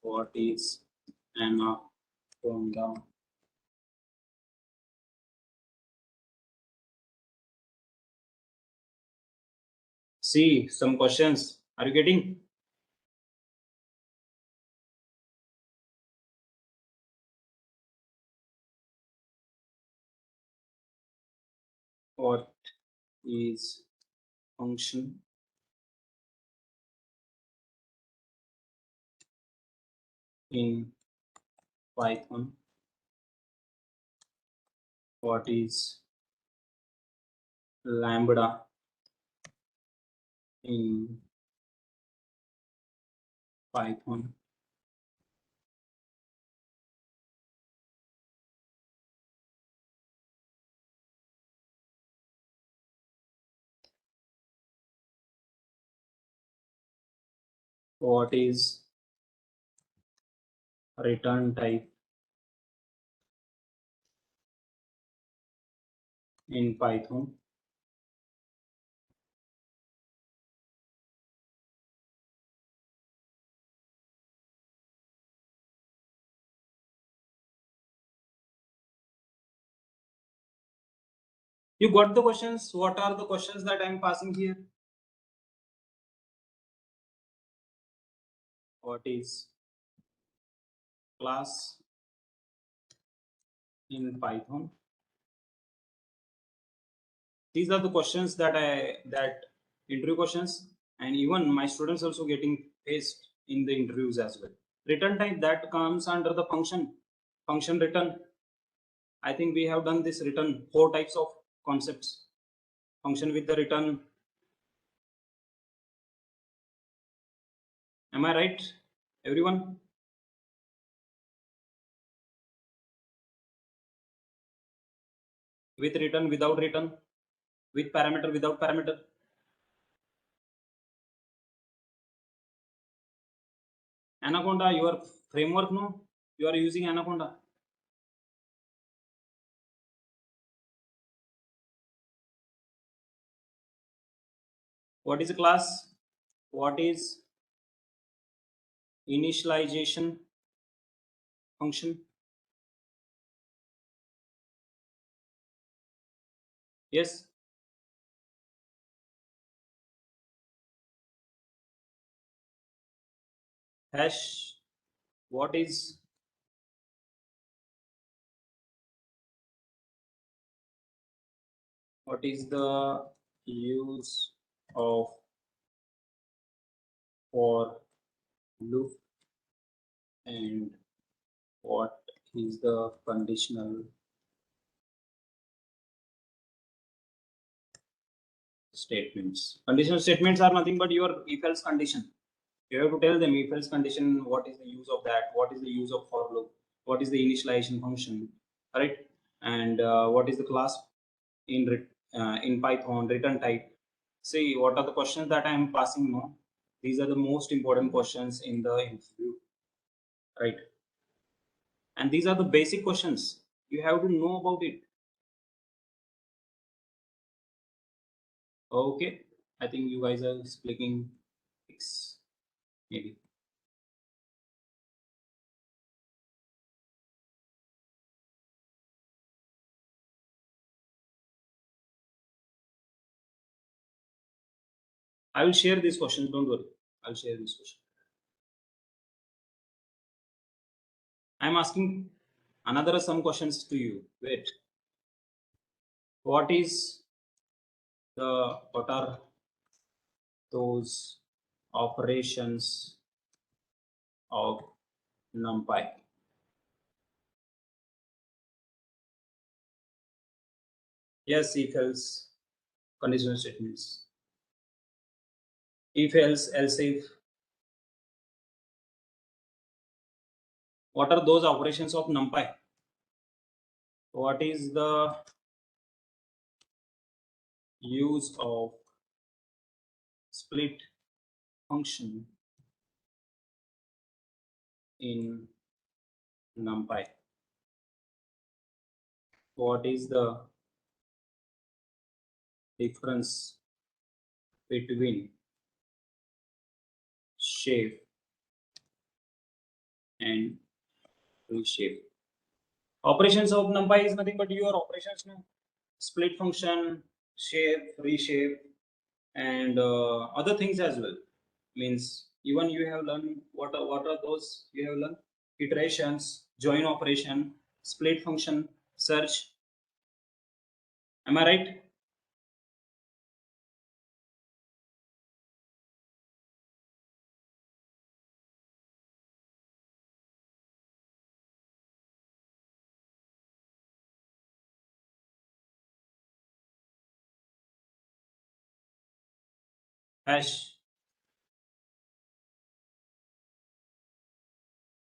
What is Anaconda? See some questions. Are you getting? What is function in Python? What is lambda in Python? What is return type in Python? You got the questions? What are the questions that I'm passing here? What is class in Python? These are the questions that interview questions, and even my students also getting faced in the interviews as well. Return type, that comes under the function return. I think we have done this return, 4 types of concepts. Function with the return. Am I right, everyone? With return, without return, with parameter, without parameter. Anaconda, your framework, no? You are using Anaconda. What is a class? What is initialization function? Yes. Hash. What is the use of for loop, and what is the conditional statements? Conditional statements are nothing but your if else condition. You have to tell them if else condition, what is the use of that, what is the use of for loop, what is the initialization function, right? And what is the class in Python, return type. See, what are the questions that I am passing now? These are the most important questions in the interview, right? And these are the basic questions. You have to know about it. Okay, I think you guys are speaking X, maybe. I will share these questions. Don't worry. I'll share these questions. I'm asking another some questions to you. Wait. what are those operations of NumPy? Yes, if else conditional statements. If else, else if. What are those operations of NumPy? What is the use of split function in NumPy? What is the difference between shape and reshape? Operations of NumPy is nothing but your operations now. Split function, shape, reshape, and other things as well. Means even you have learned what are those you have learned? Iterations, join operation, split function, search. Am I right? Hash.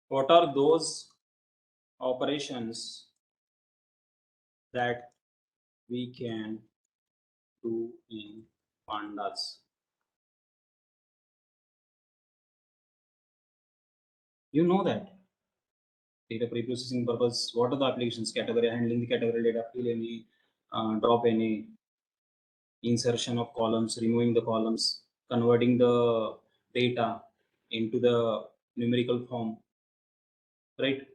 What are those operations that we can do in pandas? You know that. Data pre-processing purpose. What are the applications? Category, handling the category data, fill any, drop any, insertion of columns, removing the columns, converting the data into the numerical form, right?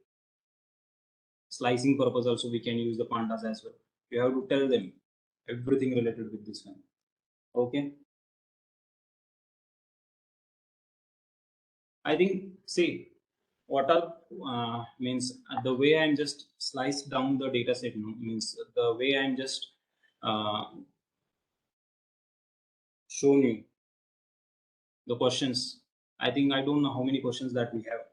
Slicing purpose also we can use the pandas as well. You have to tell them everything related with this one. Okay. I think, see, what are means the way I'm just sliced down the data set, no? Means the way I'm just shown you the questions. I think I don't know how many questions that we have.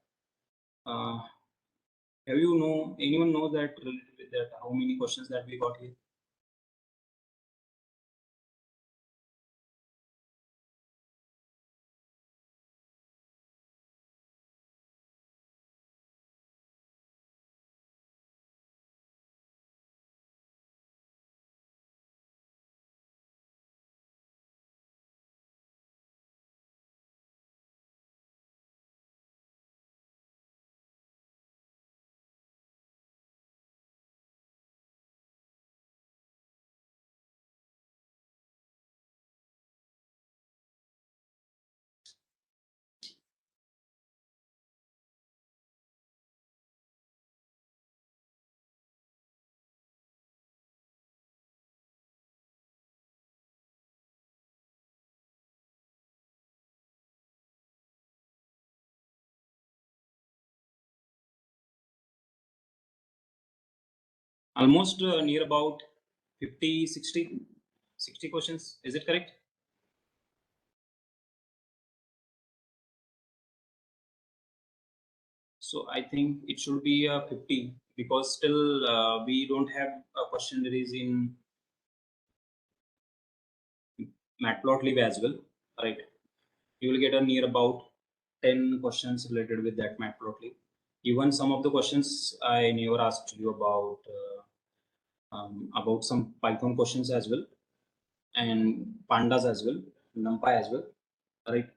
Have you know anyone know that related with that how many questions that we got here? Almost near about 50, 60 questions. Is it correct? So I think it should be 50 because still we don't have questionnaires in Matplotlib as well, right? You will get a near about 10 questions related with that Matplotlib. Even some of the questions I never asked you about some Python questions as well, and pandas as well, NumPy as well, right?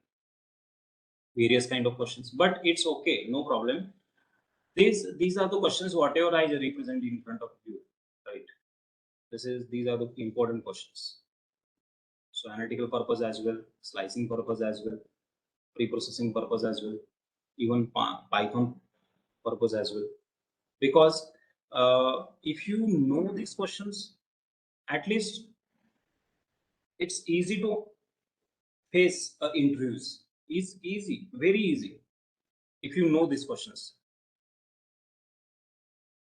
Various kind of questions, but it's okay, no problem. These are the questions whatever I represent in front of you, right? These are the important questions. So analytical purpose as well, slicing purpose as well, pre-processing purpose as well, even Python purpose as well. Because if you know these questions, at least it's easy to face interviews. It's easy, very easy, if you know these questions.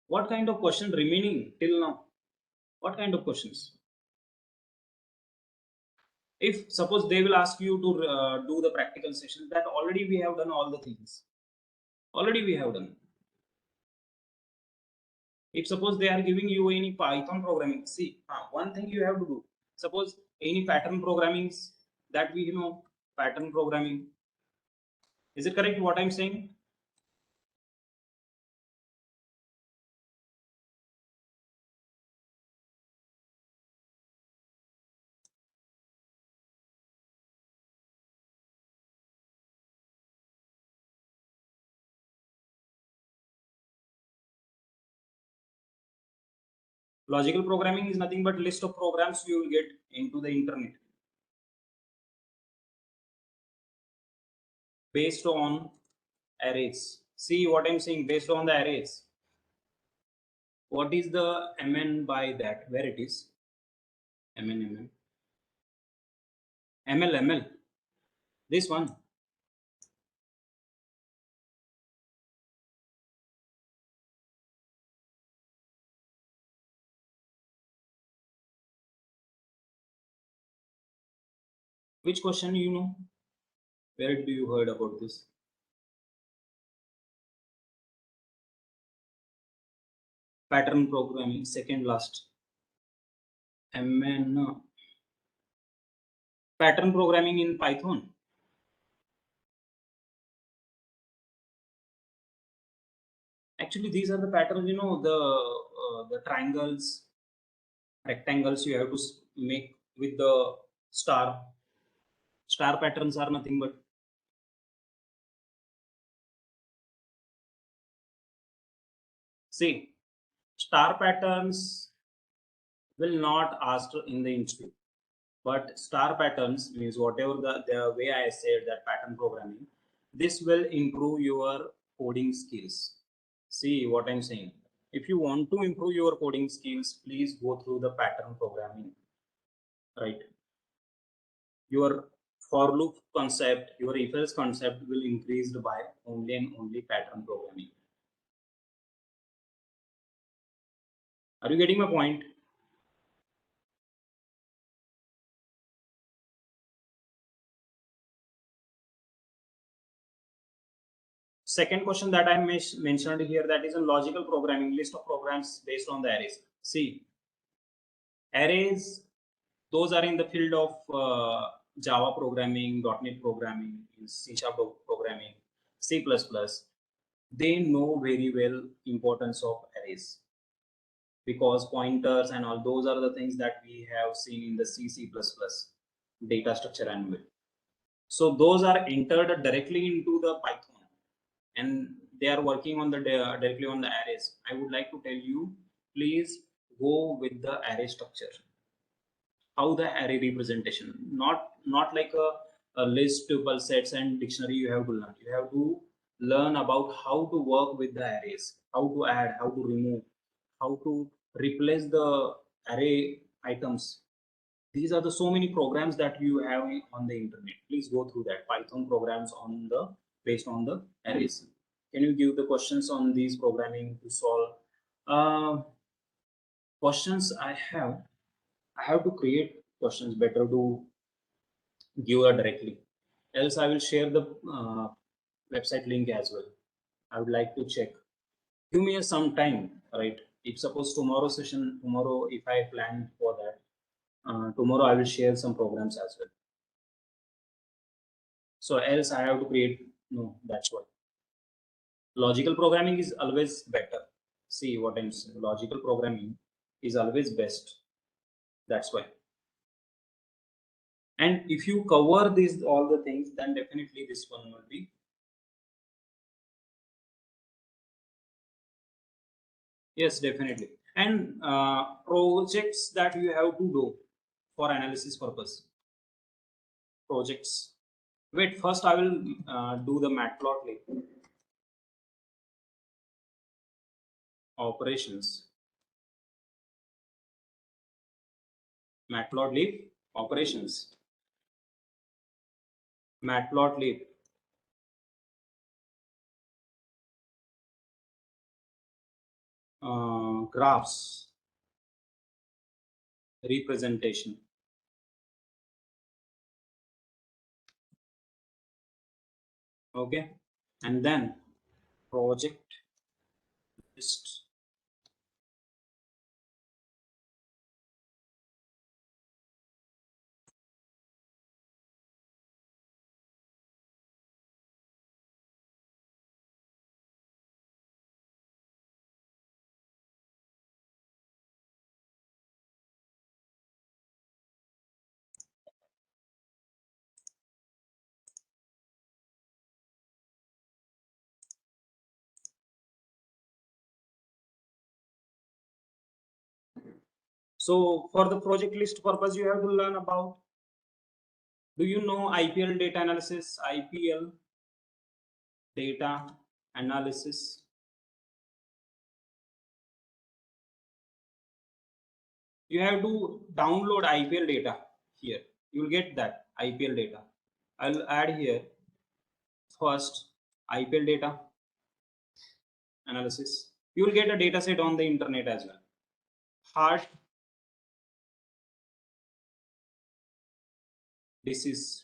What kind of question remaining till now? What kind of questions? If suppose they will ask you to do the practical session, that already we have done all the things. Already we have done. If suppose they are giving you any Python programming, see, one thing you have to do. Suppose any pattern programmings that we know, pattern programming. Is it correct what I'm saying? Logical programming is nothing but list of programs you will get into the internet based on arrays. See what I'm saying, based on the arrays. What is the MN by that? Where it is? MN. ML. This one. Which question you know? Where do you heard about this? Pattern programming, second last. MN. Pattern programming in Python. Actually, these are the patterns, you know, the triangles, rectangles you have to make with the star. Star patterns are nothing but see, star patterns will not ask in the interview, but star patterns means whatever the way I said that pattern programming, this will improve your coding skills. See what I'm saying. If you want to improve your coding skills, please go through the pattern programming, right? Your for loop concept, your if else concept will increase by only and only pattern programming. Are you getting my point? Second question that I mentioned here, that is a logical programming, list of programs based on the arrays. See, arrays, those are in the field of Java programming, .NET programming, C# programming, C++. They know very well importance of arrays because pointers and all those are the things that we have seen in the C++ data structure animal. So those are entered directly into the Python and they are working on the directly on the arrays. I would like to tell you, please go with the array structure. How the array representation, not like a list, tuple sets and dictionary you have to learn. You have to learn about how to work with the arrays, how to add, how to remove, how to replace the array items. These are the so many programs that you have on the internet. Please go through that Python programs on the based on the arrays. Can you give the questions on these programming to solve? Questions I have to create questions better to give her directly. Else I will share the website link as well. I would like to check. Give me some time, right? If suppose tomorrow, if I plan for that, tomorrow I will share some programs as well. So else I have to create. No, that's why. Logical programming is always better. See what I'm saying. Logical programming is always best. That's why. And if you cover these all the things, then definitely this one will be. Yes, definitely. And projects that you have to do for analysis purpose. Projects. Wait, first I will do the matplotlib operations. Matplotlib operations. Matplotlib graphs representation. Okay, and then project list. So for the project list purpose, you have to learn about, do you know IPL data analysis? IPL data analysis. You have to download IPL data here. You will get that IPL data. I'll add here first IPL data analysis. You will get a data set on the internet as well. Hard disease.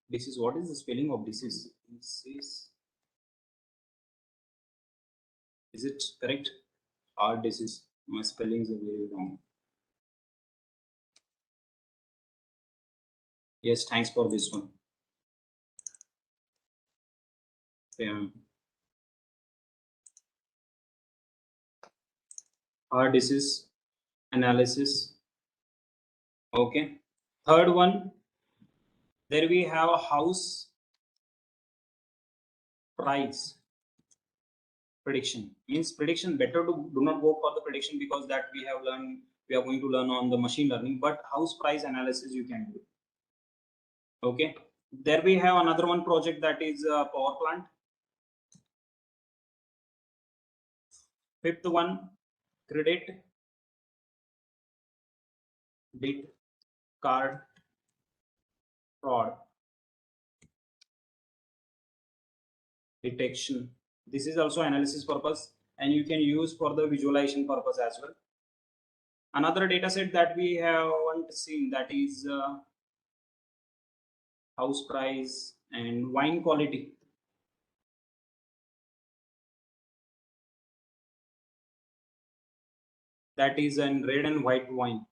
This is, what is the spelling of disease? Is it correct? Heart disease. My spellings are very wrong. Yes, thanks for this one. Yeah. Heart disease analysis. Okay. Third one, there we have a house price prediction. Means prediction, better to do not go for the prediction, because that we have learned, we are going to learn on the machine learning, but house price analysis you can do. Okay. There we have another one project, that is power plant. Fifth one, credit card fraud detection. This is also analysis purpose, and you can use for the visualization purpose as well. Another data set that we haven't seen, that is house price and wine quality. That is in red and white wine.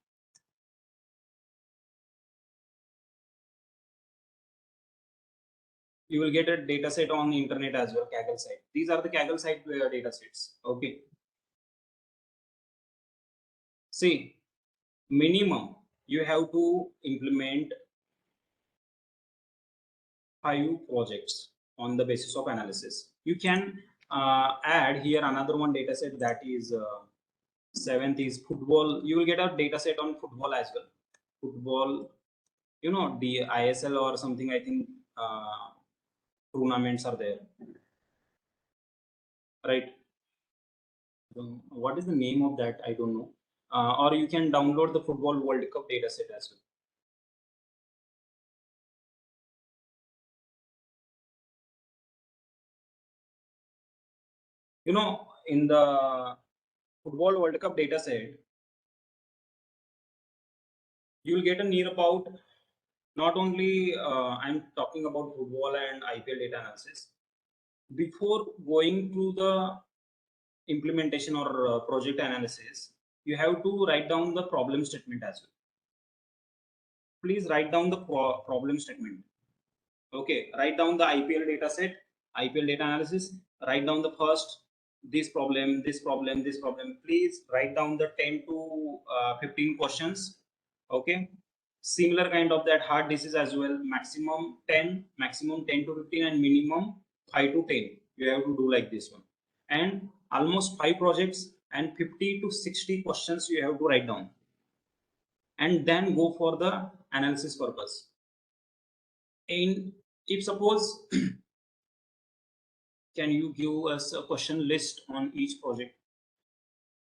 You will get a data set on the internet as well, Kaggle site. These are the Kaggle site data sets. Okay. See, minimum you have to implement 5 projects on the basis of analysis. You can add here another one data set, that is 7th is football. You will get a data set on football as well. Football, you know, the ISL or something, I think tournaments are there, right? What is the name of that? I don't know. Or you can download the Football World Cup data set as well. You know, in the Football World Cup data set, you will get a near about, not only I'm talking about football and IPL data analysis. Before going to the implementation or project analysis, you have to write down the problem statement as well. Please write down the problem statement. Okay, write down the IPL data set, IPL data analysis. Write down the first, this problem, this problem, this problem. Please write down the 10 to 15 questions. Okay, similar kind of that heart disease as well. Maximum 10 to 15, and minimum 5 to 10. You have to do like this one, and almost 5 projects and 50 to 60 questions you have to write down, and then go for the analysis purpose. And if suppose can you give us a question list on each project,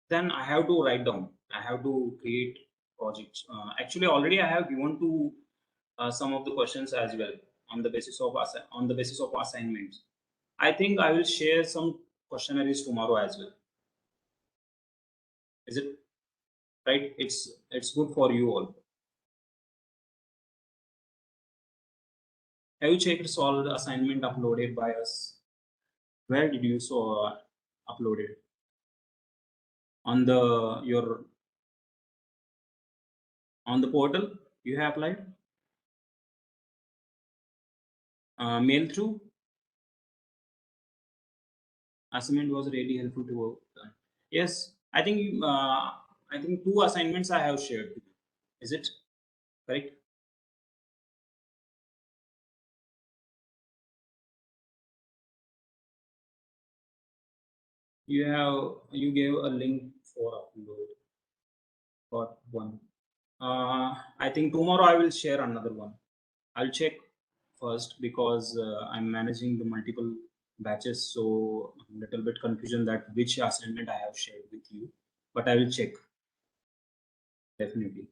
then I have to write down, I have to create projects. Actually already I have given to some of the questions as well, on the basis of assignments. I think I will share some questionnaires tomorrow as well. Is it right? It's good for you all. Have you checked all the assignment uploaded by us? Where did you saw uploaded? On the your on the portal you have applied? Mail through? Assignment was really helpful to work. Yes, I think two assignments I have shared with you. Is it correct? You gave a link for upload for one. I think tomorrow I will share another one. I'll check first because I'm managing the multiple batches, so a little bit confusion that which assignment I have shared with you, but I will check definitely.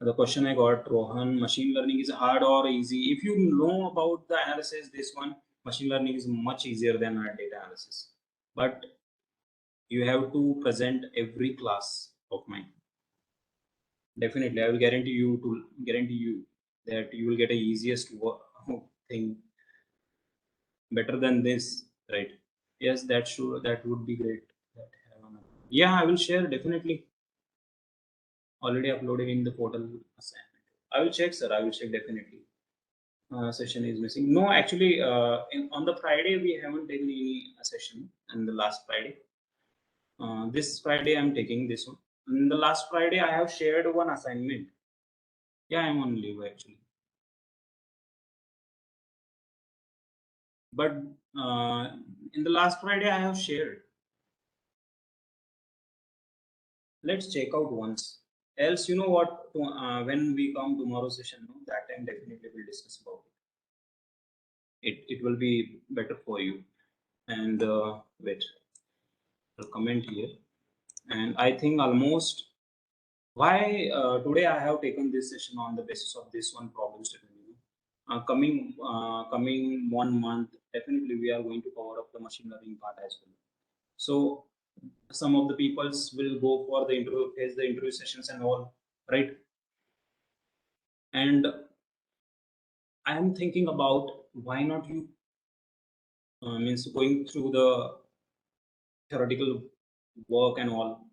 The question I got, Rohan, machine learning is hard or easy? If you know about the analysis, this one, machine learning is much easier than our data analysis. But you have to present every class of mine. Definitely, I will guarantee you that you will get a easiest thing better than this, right? Yes, that would be great. Yeah, I will share definitely. Already uploaded in the portal assignment. I will check, sir. I will check definitely. Session is missing. No, actually, on the Friday we haven't taken any session. And the last Friday, this Friday I'm taking this one. And the last Friday I have shared one assignment. Yeah, I'm on leave actually. But in the last Friday I have shared. Let's check out once. Else, you know what? When we come tomorrow session, no, that time definitely we'll discuss about it. It will be better for you. And wait, I'll comment here. And I think almost why today I have taken this session on the basis of this one problem statement. Coming 1 month, definitely we are going to cover up the machine learning part as well. So some of the peoples will go for the interview, face the interview sessions and all, right? And I am thinking about why not you means going through the theoretical work and all.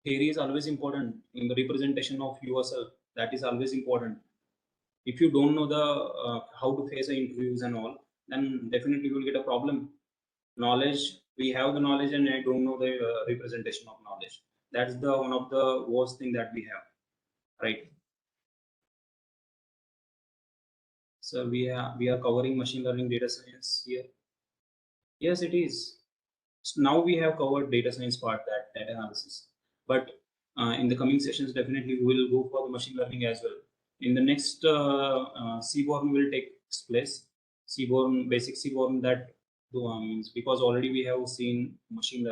Theory is always important in the representation of yourself. That is always important. If you don't know the how to face the interviews and all, then definitely you will get a problem. Knowledge, we have the knowledge, and I don't know the representation of knowledge. That's the one of the worst thing that we have, right? So we are covering machine learning data science here. Yes, it is. So now we have covered data science part, that data analysis, but in the coming sessions definitely we will go for the machine learning as well. In the next Seaborn will take place. Seaborn, basic Seaborn, that means because already we have seen machine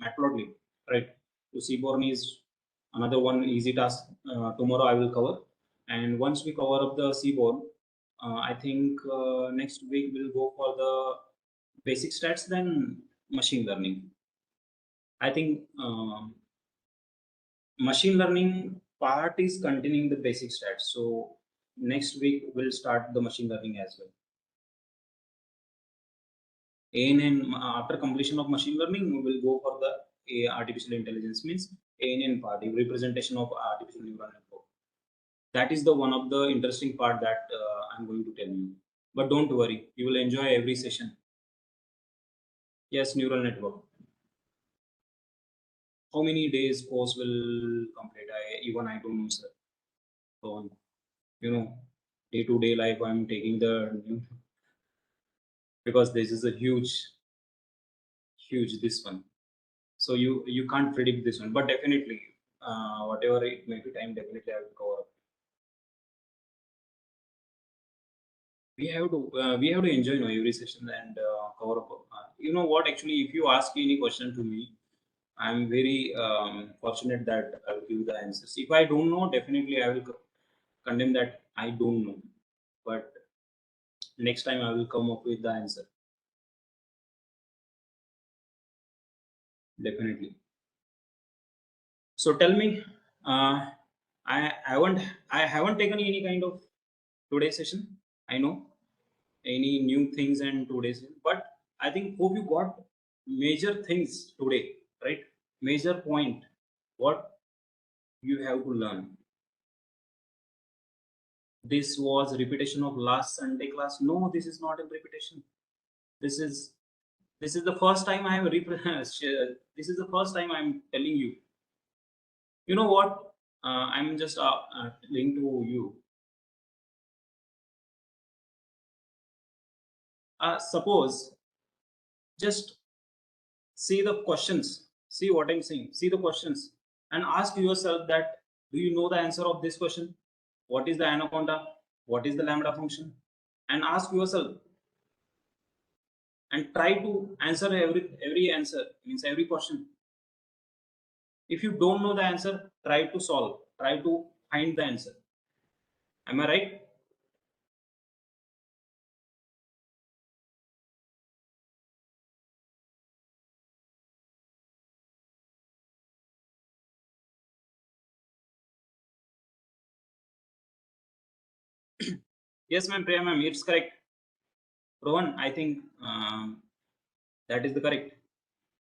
Matplotlib, right? So Seaborn is another one easy task. Tomorrow I will cover, and once we cover up the Seaborn, I think next week we'll go for the basic stats, then machine learning. I think machine learning part is continuing the basic stats. So next week we'll start the machine learning as well. ANN, after completion of machine learning, we will go for the artificial intelligence, means ANN part, the representation of artificial neural network. That is the one of the interesting part that I'm going to tell you. But don't worry, you will enjoy every session. Yes, neural network. How many days course will complete? I don't know, sir. So, day-to-day life I'm taking the new, because this is a huge this one. So you can't predict this one, but definitely whatever it may be time, definitely I will cover up. We have to enjoy every session and cover up. You know what? Actually, if you ask any question to me, I'm very fortunate that I will give the answers. If I don't know, definitely I will condemn that I don't know. But next time I will come up with the answer. Definitely. So tell me, uh, I haven't taken any kind of today session. I know. any new things in today's, but I think hope you got major things today, right? Major point what you have to learn. This was repetition of last Sunday class? No, this is not a repetition. This is the first time I have this is the first time I'm telling you. You know what, I'm just telling to you, suppose just see the questions, see what I'm saying, see the questions, and ask yourself that do you know the answer of this question? What is the anaconda? What is the lambda function? And ask yourself and try to answer every answer, means every question. If you don't know the answer, try to solve, try to find the answer. Am I right? Yes, ma'am, Priya ma'am, it's correct. Rohan, I think that is the correct.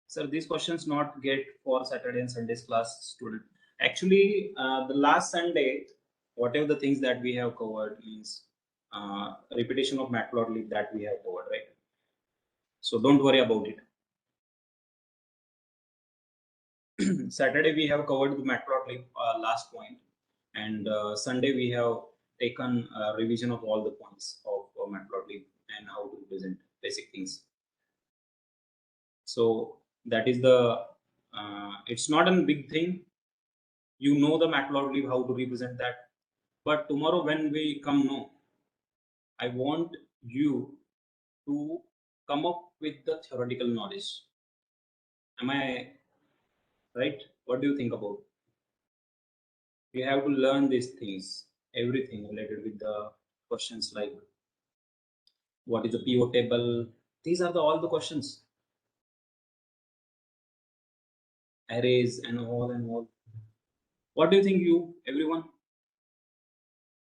Sir, these questions not get for Saturday and Sunday's class student. Actually, the last Sunday, whatever the things that we have covered means repetition of matplotlib that we have covered, right? So don't worry about it. Saturday we have covered the matplotlib last point, and Sunday we have taken revision of all the points of matplotlib and how to represent basic things. So that is the it's not a big thing. You know the matplotlib how to represent that, but tomorrow when we come, no, I want you to come up with the theoretical knowledge. Am I right? What do you think about? You have to learn these things, everything related with the questions like what is the pivot table. These are all the questions, arrays and all and all. What do you think, you everyone?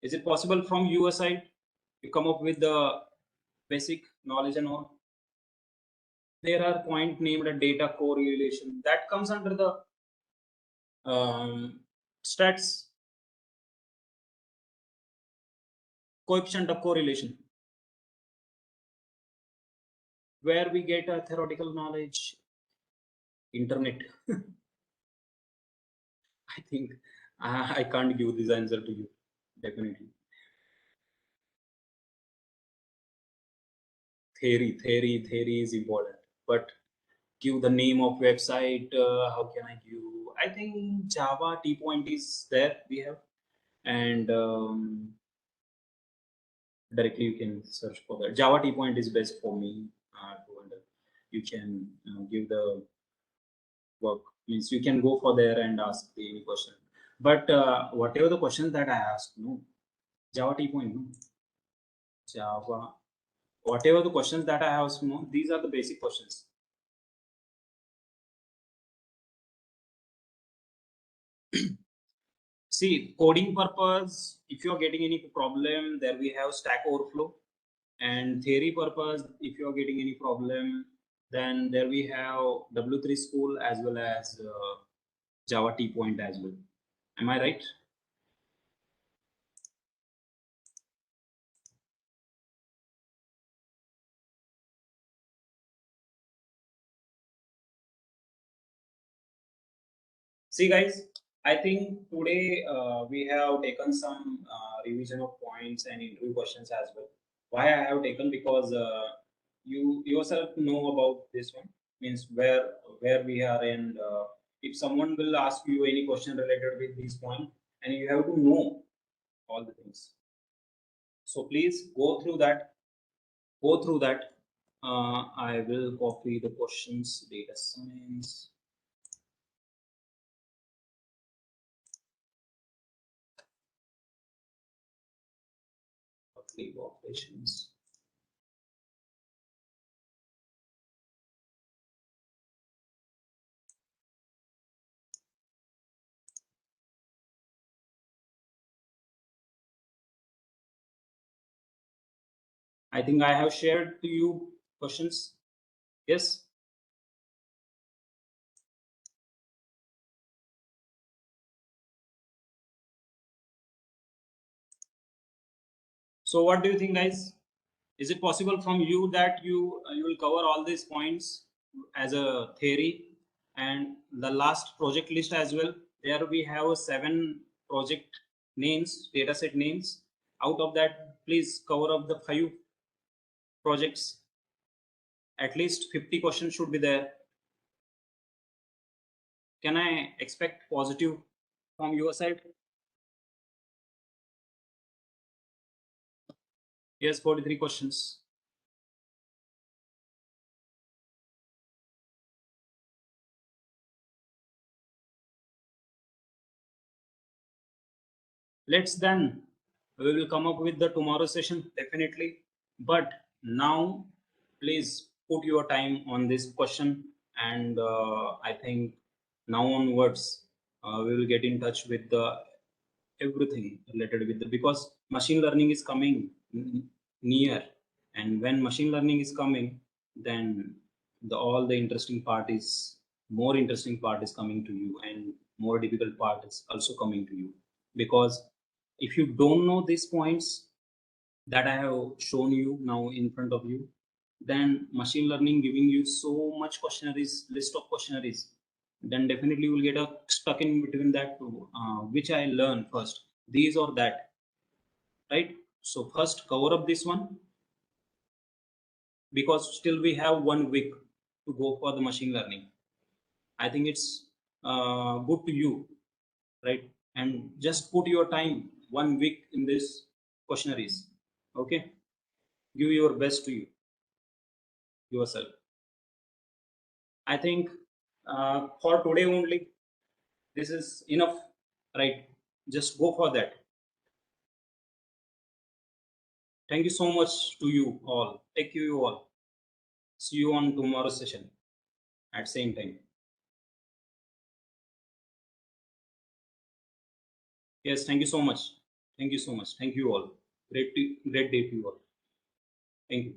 Is it possible from your side to come up with the basic knowledge and all? There are point named a data correlation that comes under the stats, coefficient of correlation, where we get a theoretical knowledge. Internet. I think I can't give this answer to you. Definitely. Theory is important. But give the name of website. How can I give? I think Java T point is there. We have, and directly you can search for that. Java T point is best for me to handle. You can give the work, means you can go for there and ask the any question. But whatever the questions that I asked, no, Java T point, no, Java, whatever the questions that I have, no, these are the basic questions. See, coding purpose, if you are getting any problem, there we have Stack Overflow. And theory purpose, if you are getting any problem, then there we have W3 School as well as Java T point as well. Am I right? See, guys, I think today we have taken some revision of points and interview questions as well. Why I have taken, because you yourself know about this one, means where we are, and if someone will ask you any question related with this point, and you have to know all the things. So please go through that. Go through that. I will copy the questions. Data science. Operations. I think I have shared to you questions. Yes. So what do you think, guys? Is it possible from you that you will cover all these points as a theory, and the last project list as well? There we have 7 project names, dataset names. Out of that, please cover up the 5 projects. At least 50 questions should be there. Can I expect positive from your side? Yes, 43 questions. Let's then, we will come up with the tomorrow session definitely. But now, please put your time on this question, and I think now onwards we will get in touch with the everything related with the, because machine learning is coming near, and when machine learning is coming, then all the interesting part is, more interesting part is coming to you, and more difficult part is also coming to you. Because if you don't know these points that I have shown you now in front of you, then machine learning giving you so much questionnaires, list of questionnaires, then definitely you will get stuck in between that, which I learn first, these or that, right? So first cover up this one, because still we have 1 week to go for the machine learning. I think it's good to you, right? And just put your time 1 week in this questionnaires. Okay, give your best to you yourself. I think for today only this is enough, right? Just go for that. Thank you so much to you all. Take care, you all. See you on tomorrow's session at same time. Yes, thank you so much. Thank you so much. Thank you all. Great day to you all. Thank you.